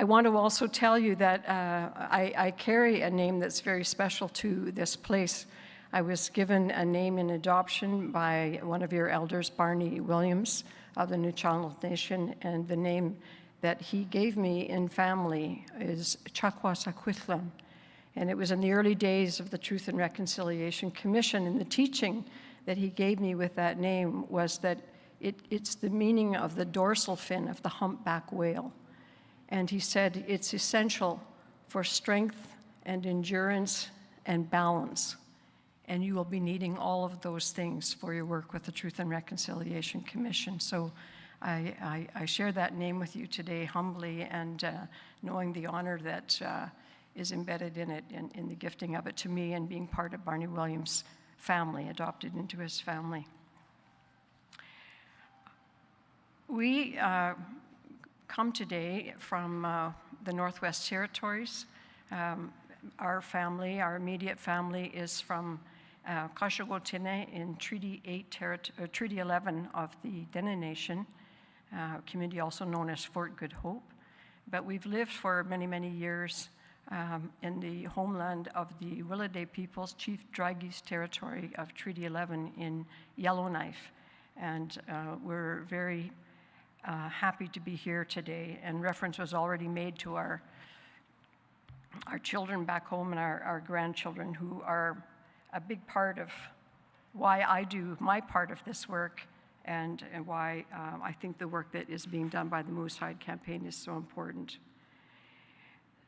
E: want to also tell you that I carry a name that's very special to this place. I was given a name in adoption by one of your elders, Barney Williams of the Nuu-chah-nulth Nation, and the name that he gave me in family is Chakwasaquithlam. And it was in the early days of the Truth and Reconciliation Commission, and the teaching that he gave me with that name was that it's the meaning of the dorsal fin of the humpback whale. And he said it's essential for strength and endurance and balance. And you will be needing all of those things for your work with the Truth and Reconciliation Commission. So I share that name with you today humbly, and knowing the honor that is embedded in it, in the gifting of it to me and being part of Barney Williams' family, adopted into his family. We come today from the Northwest Territories. Our family, our immediate family, is from Kashagotene in Treaty 11 of the Dene Nation, community also known as Fort Good Hope. But we've lived for many, many years in the homeland of the Willowday peoples, Chief Dragi's territory of Treaty 11 in Yellowknife. And we're very happy to be here today, and reference was already made to our children back home and our grandchildren, who are a big part of why I do my part of this work, and why I think the work that is being done by the Moosehead campaign is so important.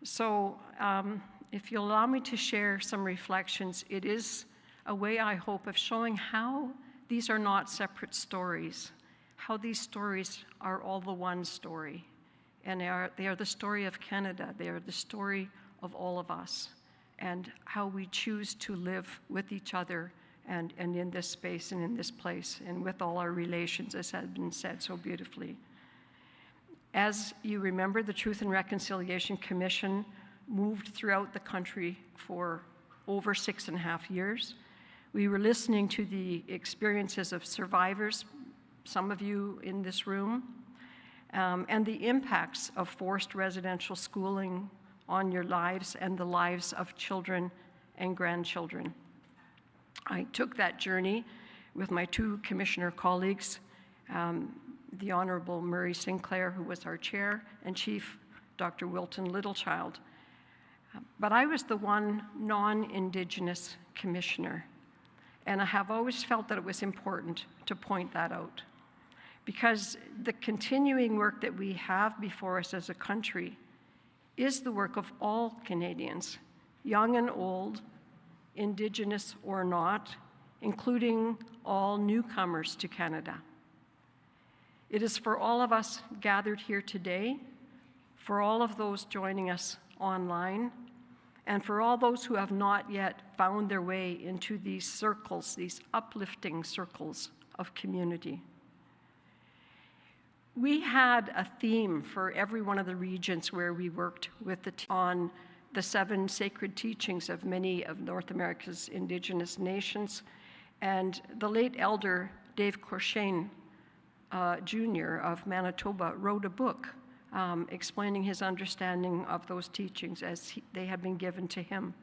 E: So if you'll allow me to share some reflections, it is a way, I hope, of showing how these are not separate stories, how these stories are all the one story. And they are the story of Canada. They are the story of all of us, and how we choose to live with each other and in this space and in this place, and with all our relations, as has been said so beautifully. As you remember, the Truth and Reconciliation Commission moved throughout the country for over 6.5 years. We were listening to the experiences of survivors, some of you in this room, and the impacts of forced residential schooling on your lives and the lives of children and grandchildren. I took that journey with my two commissioner colleagues, the Honorable Murray Sinclair, who was our chair, and Chief Dr. Wilton Littlechild. But I was the one non-Indigenous commissioner, and I have always felt that it was important to point that out, because the continuing work that we have before us as a country is the work of all Canadians, young and old, Indigenous or not, including all newcomers to Canada. It is for all of us gathered here today, for all of those joining us online, and for all those who have not yet found their way into these circles, these uplifting circles of community. We had a theme for every one of the regions where we worked with on the 7 sacred teachings of many of North America's Indigenous nations. And the late elder Dave Corshane Jr. of Manitoba wrote a book explaining his understanding of those teachings as they had been given to him.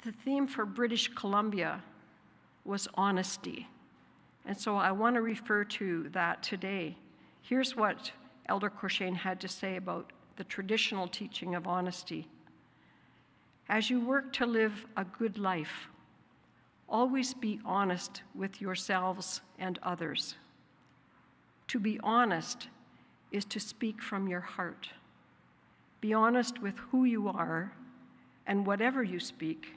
E: The theme for British Columbia was honesty. And so I want to refer to that today. Here's what Elder Corshane had to say about the traditional teaching of honesty. As you work to live a good life, always be honest with yourselves and others. To be honest is to speak from your heart. Be honest with who you are and whatever you speak,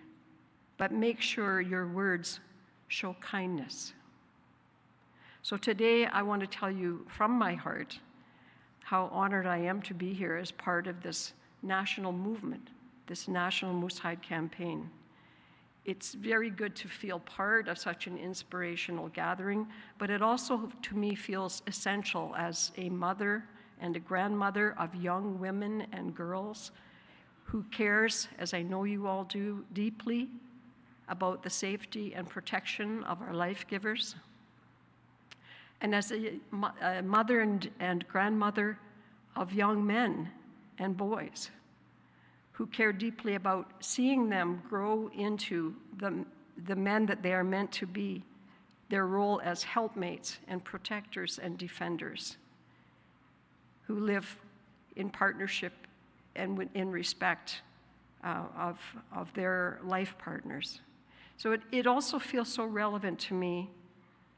E: but make sure your words show kindness. So today I want to tell you from my heart how honored I am to be here as part of this national movement, this national Moose Hide campaign. It's very good to feel part of such an inspirational gathering, but it also, to me, feels essential as a mother and a grandmother of young women and girls who cares, as I know you all do, deeply about the safety and protection of our life givers. And as a mother and grandmother of young men and boys who care deeply about seeing them grow into the men that they are meant to be, their role as helpmates and protectors and defenders who live in partnership and in respect of their life partners. So it also feels so relevant to me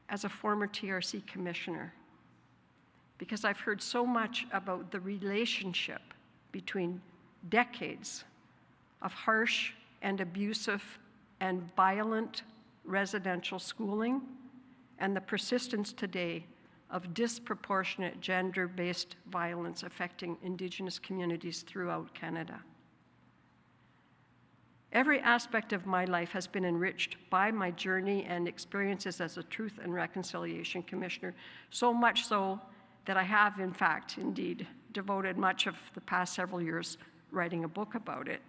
E: as a former TRC commissioner, because I've heard so much about the relationship between decades of harsh and abusive and violent residential schooling and the persistence today of disproportionate gender-based violence affecting Indigenous communities throughout Canada. Every aspect of my life has been enriched by my journey and experiences as a Truth and Reconciliation Commissioner, so much so that I have, in fact, indeed, devoted much of the past several years writing a book about it.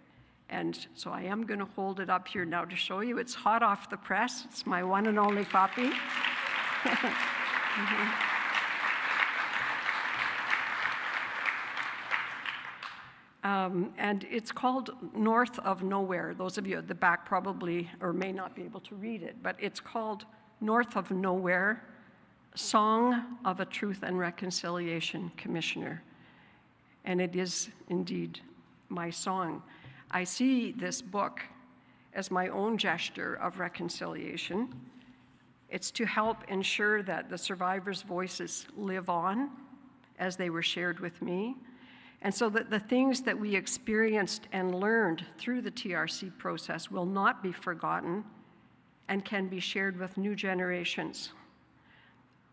E: And so I am going to hold it up here now to show you. It's hot off the press. It's my one and only copy. And it's called North of Nowhere. Those of you at the back probably or may not be able to read it, but it's called North of Nowhere, Song of a Truth and Reconciliation Commissioner. And it is indeed my song. I see this book as my own gesture of reconciliation. It's to help ensure that the survivors' voices live on as they were shared with me, and so that the things that we experienced and learned through the TRC process will not be forgotten and can be shared with new generations.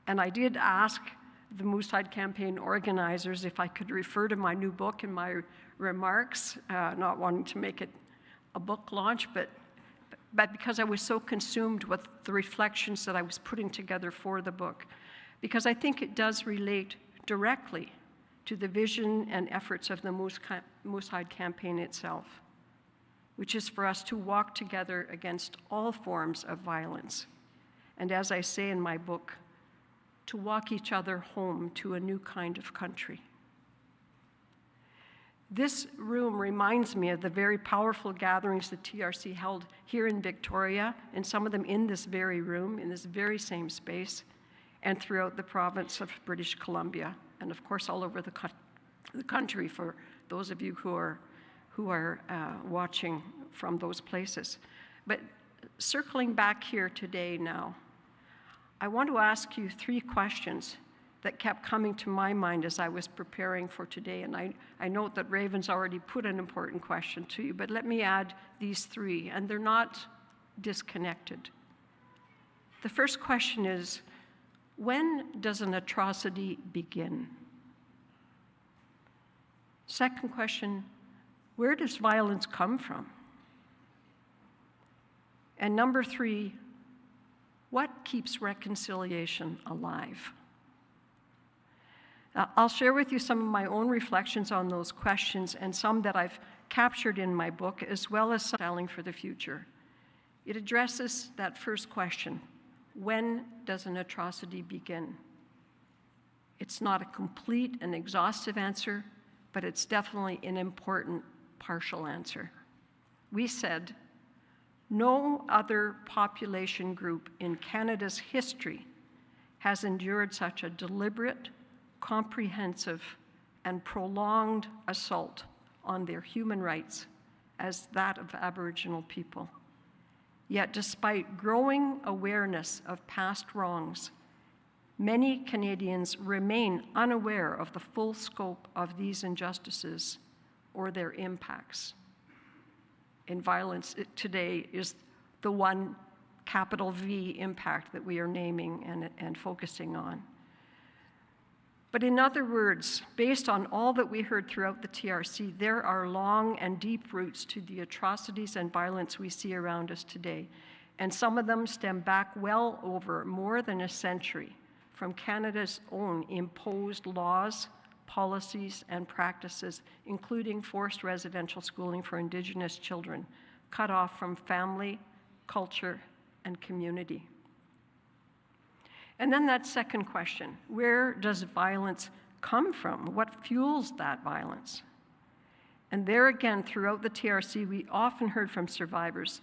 E: And I did ask the Moose Hide campaign organizers if I could refer to my new book in my remarks, not wanting to make it a book launch, but because I was so consumed with the reflections that I was putting together for the book, because I think it does relate directly to the vision and efforts of the Moose Hide campaign itself, which is for us to walk together against all forms of violence. And as I say in my book, to walk each other home to a new kind of country. This room reminds me of the very powerful gatherings the TRC held here in Victoria, and some of them in this very room, in this very same space, and throughout the province of British Columbia, and of course all over the country for those of you who are watching from those places. But circling back here today now, I want to ask you 3 questions that kept coming to my mind as I was preparing for today. And I note that Raven's already put an important question to you, but let me add these 3, and they're not disconnected. The first question is, when does an atrocity begin? Second question, where does violence come from? And number 3, what keeps reconciliation alive? I'll share with you some of my own reflections on those questions and some that I've captured in my book, as well as styling for the future. It addresses that first question, when does an atrocity begin? It's not a complete and exhaustive answer, but it's definitely an important partial answer. We said, no other population group in Canada's history has endured such a deliberate, comprehensive, and prolonged assault on their human rights as that of Aboriginal people. Yet despite growing awareness of past wrongs, many Canadians remain unaware of the full scope of these injustices or their impacts. in violence today is the one capital V impact that we are naming and focusing on. But in other words, based on all that we heard throughout the TRC, there are long and deep roots to the atrocities and violence we see around us today. And some of them stem back well over more than a century from Canada's own imposed laws, policies, and practices, including forced residential schooling for Indigenous children, cut off from family, culture, and community. And then that second question, where does violence come from? What fuels that violence? And there again, throughout the TRC, we often heard from survivors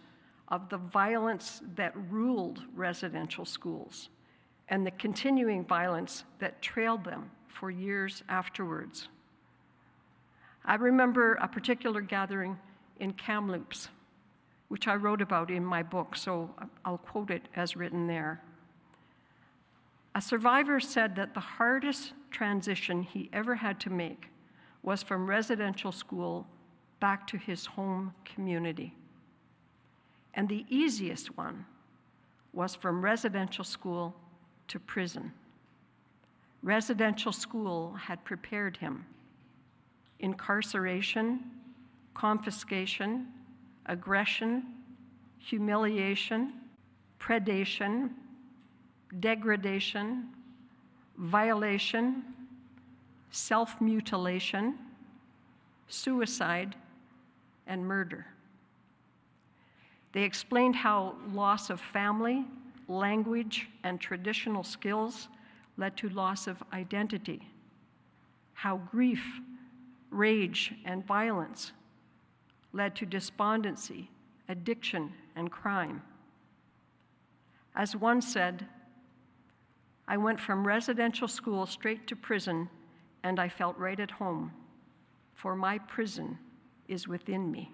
E: of the violence that ruled residential schools and the continuing violence that trailed them for years afterwards. I remember a particular gathering in Kamloops, which I wrote about in my book, so I'll quote it as written there. A survivor said that the hardest transition he ever had to make was from residential school back to his home community. And the easiest one was from residential school to prison. Residential school had prepared him. Incarceration, confiscation, aggression, humiliation, predation, degradation, violation, self-mutilation, suicide, and murder. They explained how loss of family, language, and traditional skills led to loss of identity, how grief, rage, and violence led to despondency, addiction, and crime. As one said, I went from residential school straight to prison, and I felt right at home, for my prison is within me.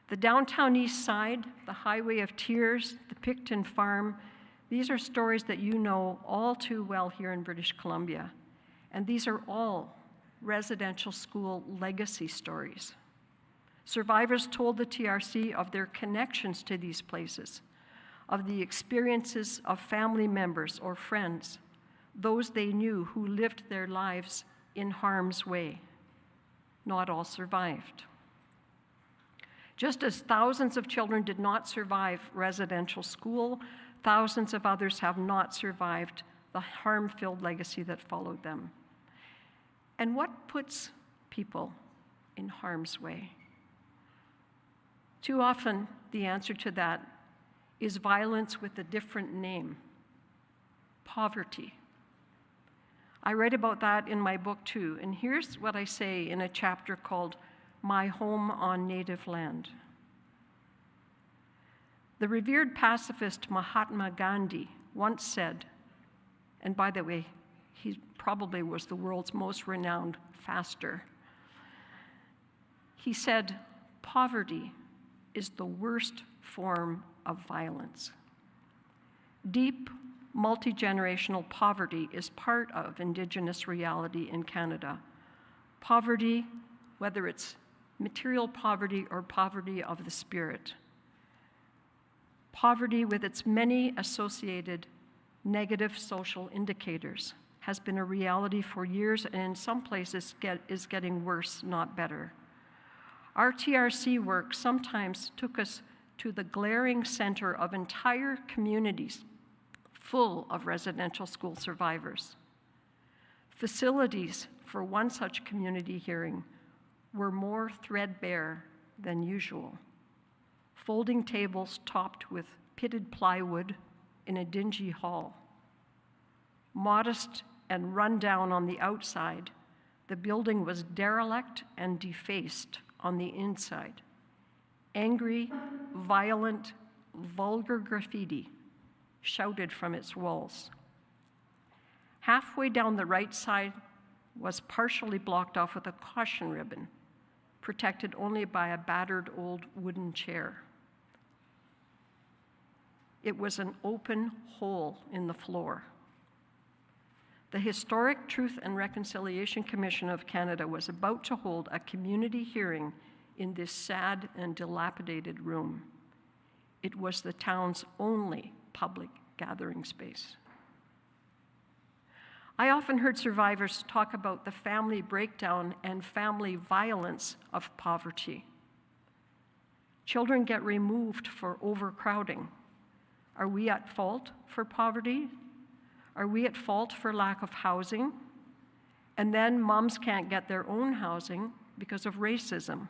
E: The downtown east side, the Highway of Tears, the Picton Farm, these are stories that you know all too well here in British Columbia. And these are all residential school legacy stories. Survivors told the TRC of their connections to these places, of the experiences of family members or friends, those they knew who lived their lives in harm's way. Not all survived. Just as thousands of children did not survive residential school, thousands of others have not survived the harm-filled legacy that followed them. And what puts people in harm's way? Too often, the answer to that is violence with a different name: poverty. I write about that in my book too, and here's what I say in a chapter called My Home on Native Land. The revered pacifist Mahatma Gandhi once said, and by the way, he probably was the world's most renowned faster. He said, poverty is the worst form of violence. Deep, multi-generational poverty is part of Indigenous reality in Canada. Poverty, whether it's material poverty or poverty of the spirit. Poverty, with its many associated negative social indicators, has been a reality for years, and in some places is getting worse, not better. Our TRC work sometimes took us to the glaring center of entire communities full of residential school survivors. Facilities for one such community hearing were more threadbare than usual. Folding tables topped with pitted plywood in a dingy hall. Modest and run down on the outside, the building was derelict and defaced on the inside. Angry, violent, vulgar graffiti shouted from its walls. Halfway down the right side was partially blocked off with a caution ribbon, protected only by a battered old wooden chair. It was an open hole in the floor. The Historic Truth and Reconciliation Commission of Canada was about to hold a community hearing in this sad and dilapidated room. It was the town's only public gathering space. I often heard survivors talk about the family breakdown and family violence of poverty. Children get removed for overcrowding. Are we at fault for poverty? Are we at fault for lack of housing? And then moms can't get their own housing because of racism.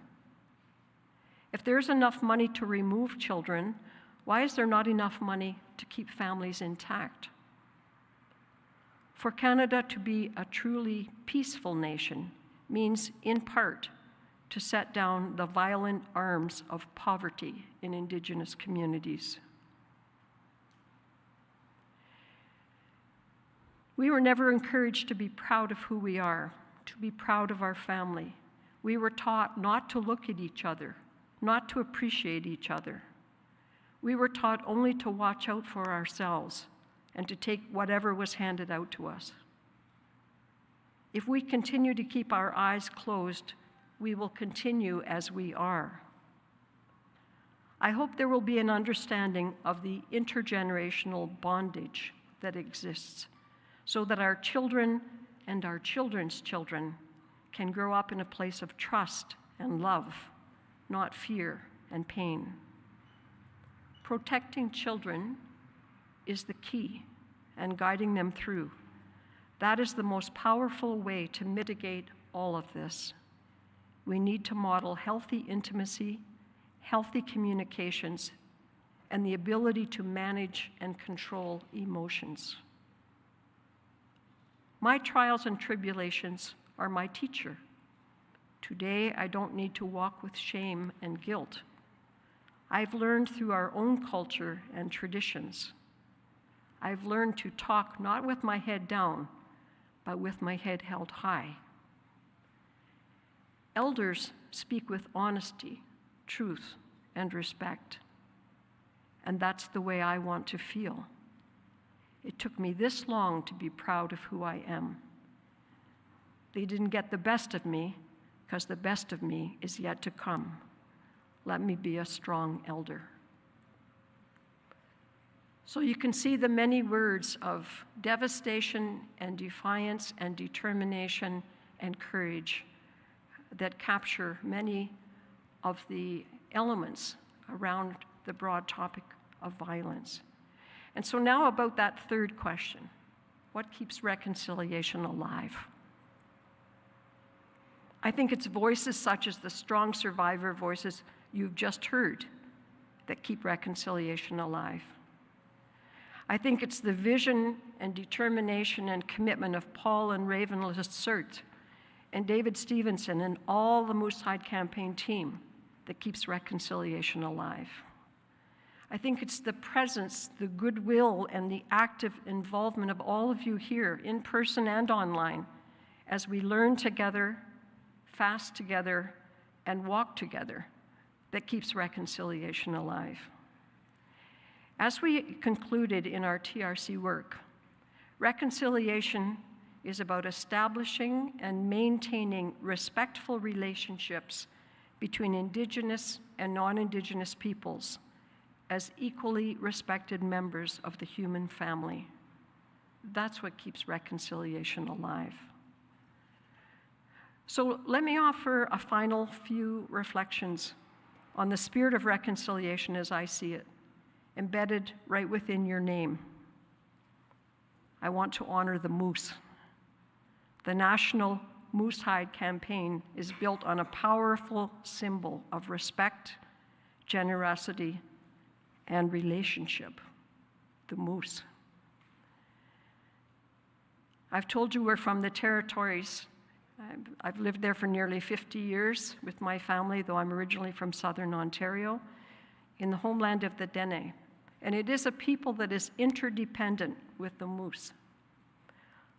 E: If there's enough money to remove children, why is there not enough money to keep families intact? For Canada to be a truly peaceful nation means, in part, to set down the violent arms of poverty in Indigenous communities. We were never encouraged to be proud of who we are, to be proud of our family. We were taught not to look at each other, not to appreciate each other. We were taught only to watch out for ourselves and to take whatever was handed out to us. If we continue to keep our eyes closed, we will continue as we are. I hope there will be an understanding of the intergenerational bondage that exists, so that our children and our children's children can grow up in a place of trust and love, not fear and pain. Protecting children is the key, and guiding them through. That is the most powerful way to mitigate all of this. We need to model healthy intimacy, healthy communications, and the ability to manage and control emotions. My trials and tribulations are my teacher. Today, I don't need to walk with shame and guilt. I've learned through our own culture and traditions. I've learned to talk not with my head down, but with my head held high. Elders speak with honesty, truth, and respect. And that's the way I want to feel. It took me this long to be proud of who I am. They didn't get the best of me, because the best of me is yet to come. Let me be a strong elder. So you can see the many words of devastation and defiance and determination and courage that capture many of the elements around the broad topic of violence. And so now about that third question, what keeps reconciliation alive? I think it's voices such as the strong survivor voices you've just heard that keep reconciliation alive. I think it's the vision and determination and commitment of Paul and Raven Lacerte and David Stevenson and all the Moose Hide campaign team that keeps reconciliation alive. I think it's the presence, the goodwill, and the active involvement of all of you here, in person and online, as we learn together, fast together, and walk together, that keeps reconciliation alive. As we concluded in our TRC work, reconciliation is about establishing and maintaining respectful relationships between Indigenous and non-Indigenous peoples as equally respected members of the human family. That's what keeps reconciliation alive. So let me offer a final few reflections on the spirit of reconciliation as I see it, embedded right within your name. I want to honor the moose. The National Moose Hide campaign is built on a powerful symbol of respect, generosity, and relationship, the moose. I've told you we're from the territories. I've lived there for nearly 50 years with my family, though I'm originally from southern Ontario, in the homeland of the Dene. And it is a people that is interdependent with the moose.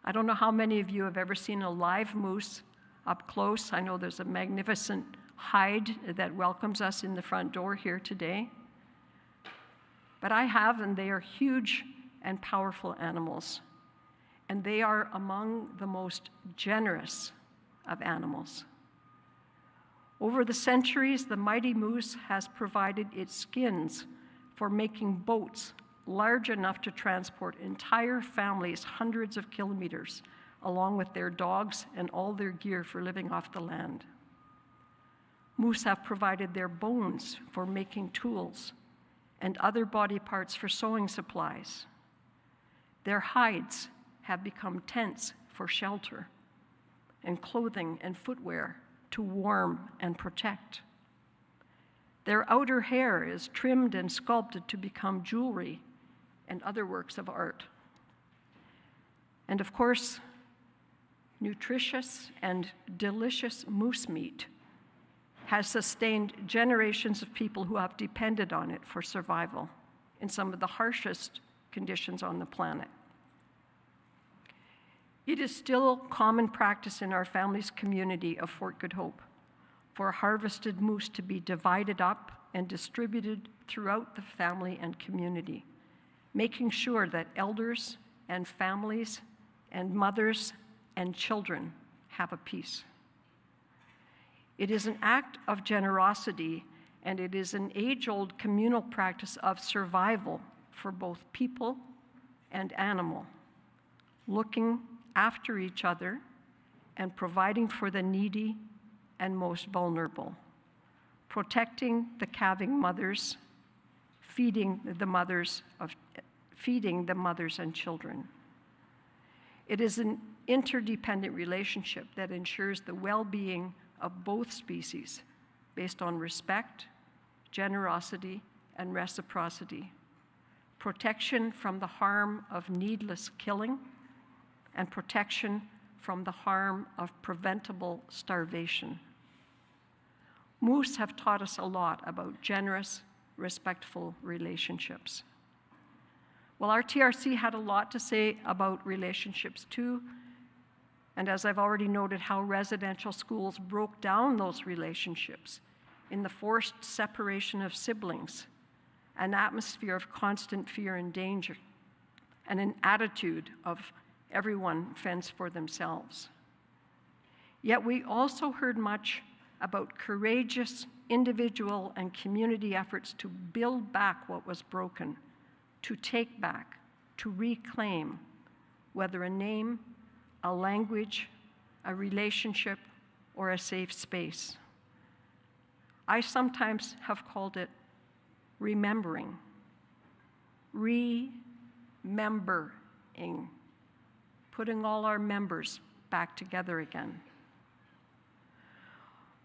E: I don't know how many of you have ever seen a live moose up close. I know there's a magnificent hide that welcomes us in the front door here today. But I have, and they are huge and powerful animals. And they are among the most generous of animals. Over the centuries, the mighty moose has provided its skins for making boats large enough to transport entire families hundreds of kilometers, along with their dogs and all their gear for living off the land. Moose have provided their bones for making tools and other body parts for sewing supplies. Their hides have become tents for shelter, and clothing and footwear to warm and protect. Their outer hair is trimmed and sculpted to become jewelry and other works of art. And of course, nutritious and delicious moose meat has sustained generations of people who have depended on it for survival in some of the harshest conditions on the planet. It is still common practice in our family's community of Fort Good Hope for harvested moose to be divided up and distributed throughout the family and community, making sure that elders and families and mothers and children have a piece. It is an act of generosity, and it is an age-old communal practice of survival for both people and animal, looking after each other and providing for the needy and most vulnerable, protecting the calving mothers, feeding the mothers and children. It is an interdependent relationship that ensures the well-being of both species based on respect, generosity, and reciprocity, protection from the harm of needless killing, and protection from the harm of preventable starvation. Moose have taught us a lot about generous, respectful relationships. Well, our TRC had a lot to say about relationships too, and as I've already noted, how residential schools broke down those relationships in the forced separation of siblings, an atmosphere of constant fear and danger, and an attitude of everyone fends for themselves. Yet we also heard much about courageous individual and community efforts to build back what was broken, to take back, to reclaim, whether a name, a language, a relationship, or a safe space. I sometimes have called it remembering. Remembering. Putting all our members back together again.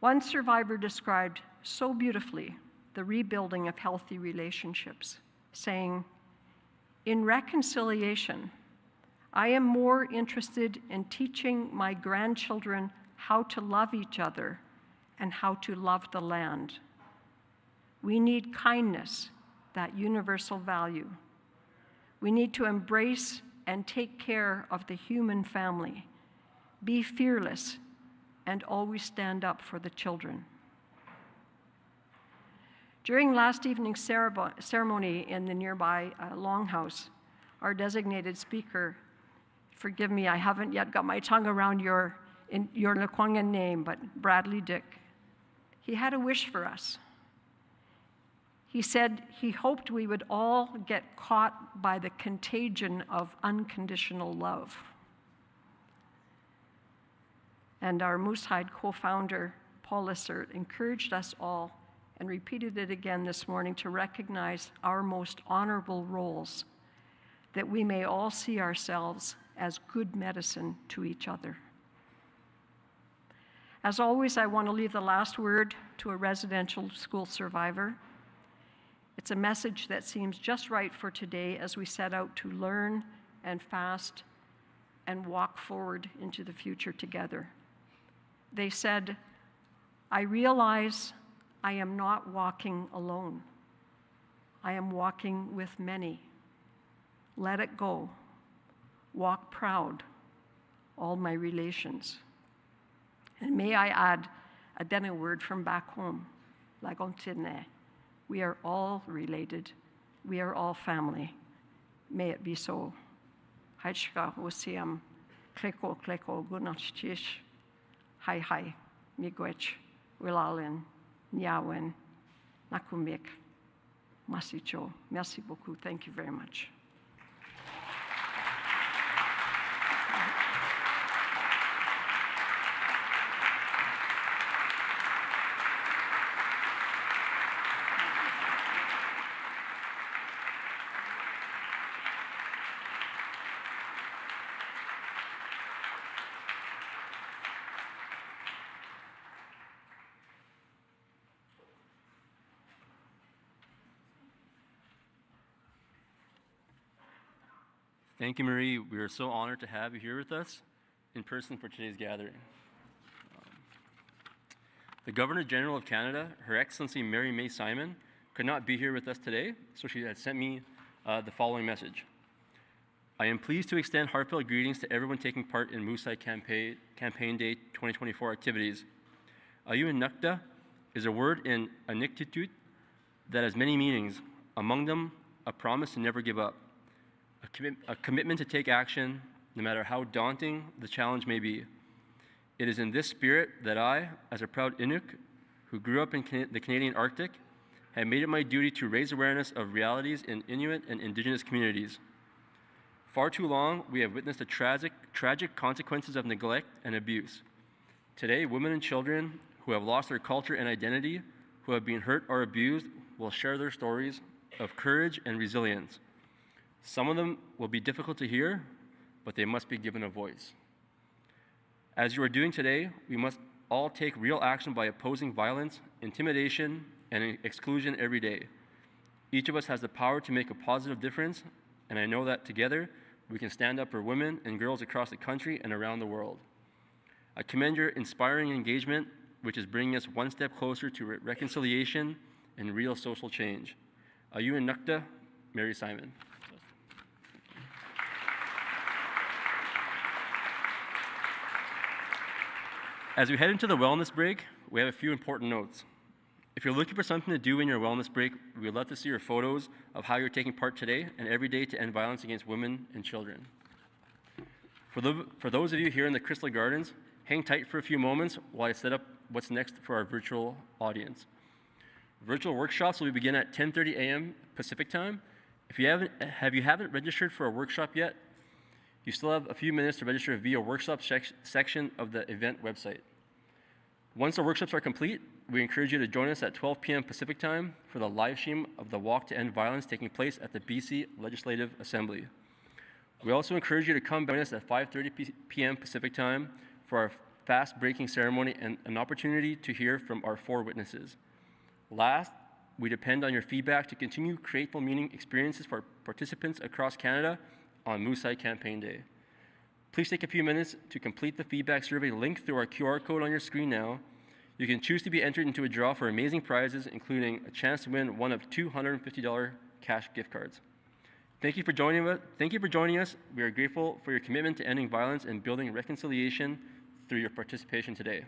E: One survivor described so beautifully the rebuilding of healthy relationships, saying, "In reconciliation, I am more interested in teaching my grandchildren how to love each other and how to love the land. We need kindness, that universal value. We need to embrace and take care of the human family. Be fearless and always stand up for the children." During last evening's ceremony in the nearby Longhouse, our designated speaker, forgive me, I haven't yet got my tongue around your Lekwungen name, but Bradley Dick, he had a wish for us. He said he hoped we would all get caught by the contagion of unconditional love. And our Moosehide co-founder, Paul Lacerte, encouraged us all and repeated it again this morning to recognize our most honorable roles, that we may all see ourselves as good medicine to each other. As always, I want to leave the last word to a residential school survivor. It's a message that seems just right for today as we set out to learn and fast and walk forward into the future together. They said, "I realize I am not walking alone. I am walking with many. Let it go. Walk proud, all my relations." And may I add a Dene word from back home, Lagontine. We are all related. We are all family. May it be so. Haitshka Osiam, Kleko Kleko Gunachtish, Hi Hi, Miigwech, Wilalin, Nyawen, Nakumik, Masicho. Merci beaucoup. Thank you very much.
A: Thank you, Marie. We are so honored to have you here with us in person for today's gathering. The Governor General of Canada, Her Excellency Mary May Simon, could not be here with us today, so she has sent me the following message. I am pleased to extend heartfelt greetings to everyone taking part in Musai Campaign Day 2024 activities. Ayun Nukta is a word in Inuktitut that has many meanings, among them a promise to never give up. A commitment to take action, no matter how daunting the challenge may be. It is in this spirit that I, as a proud Inuk who grew up in the Canadian Arctic, have made it my duty to raise awareness of realities in Inuit and Indigenous communities. Far too long, we have witnessed the tragic consequences of neglect and abuse. Today, women and children who have lost their culture and identity, who have been hurt or abused, will share their stories of courage and resilience. Some of them will be difficult to hear, but they must be given a voice. As you are doing today, we must all take real action by opposing violence, intimidation, and exclusion every day. Each of us has the power to make a positive difference, and I know that together we can stand up for women and girls across the country and around the world. I commend your inspiring engagement, which is bringing us one step closer to reconciliation and real social change. Ayun Nukta, Mary Simon. As we head into the wellness break, we have a few important notes. If you're looking for something to do in your wellness break, we would love to see your photos of how you're taking part today and every day to end violence against women and children. For those of you here in the Crystal Gardens, hang tight for a few moments while I set up what's next for our virtual audience. Virtual workshops will begin at 10:30 a.m. Pacific time. If you haven't registered for a workshop yet, you still have a few minutes to register via workshop section of the event website. Once the workshops are complete, we encourage you to join us at 12 p.m. Pacific time for the live stream of the Walk to End Violence taking place at the BC Legislative Assembly. We also encourage you to come join us at 5:30 p.m. Pacific time for our fast-breaking ceremony and an opportunity to hear from our 4 witnesses. Last, we depend on your feedback to continue create meaning experiences for participants across Canada on Musai Campaign Day. Please take a few minutes to complete the feedback survey linked through our QR code on your screen now. You can choose to be entered into a draw for amazing prizes, including a chance to win one of $250 cash gift cards. Thank you for joining us. We are grateful for your commitment to ending violence and building reconciliation through your participation today.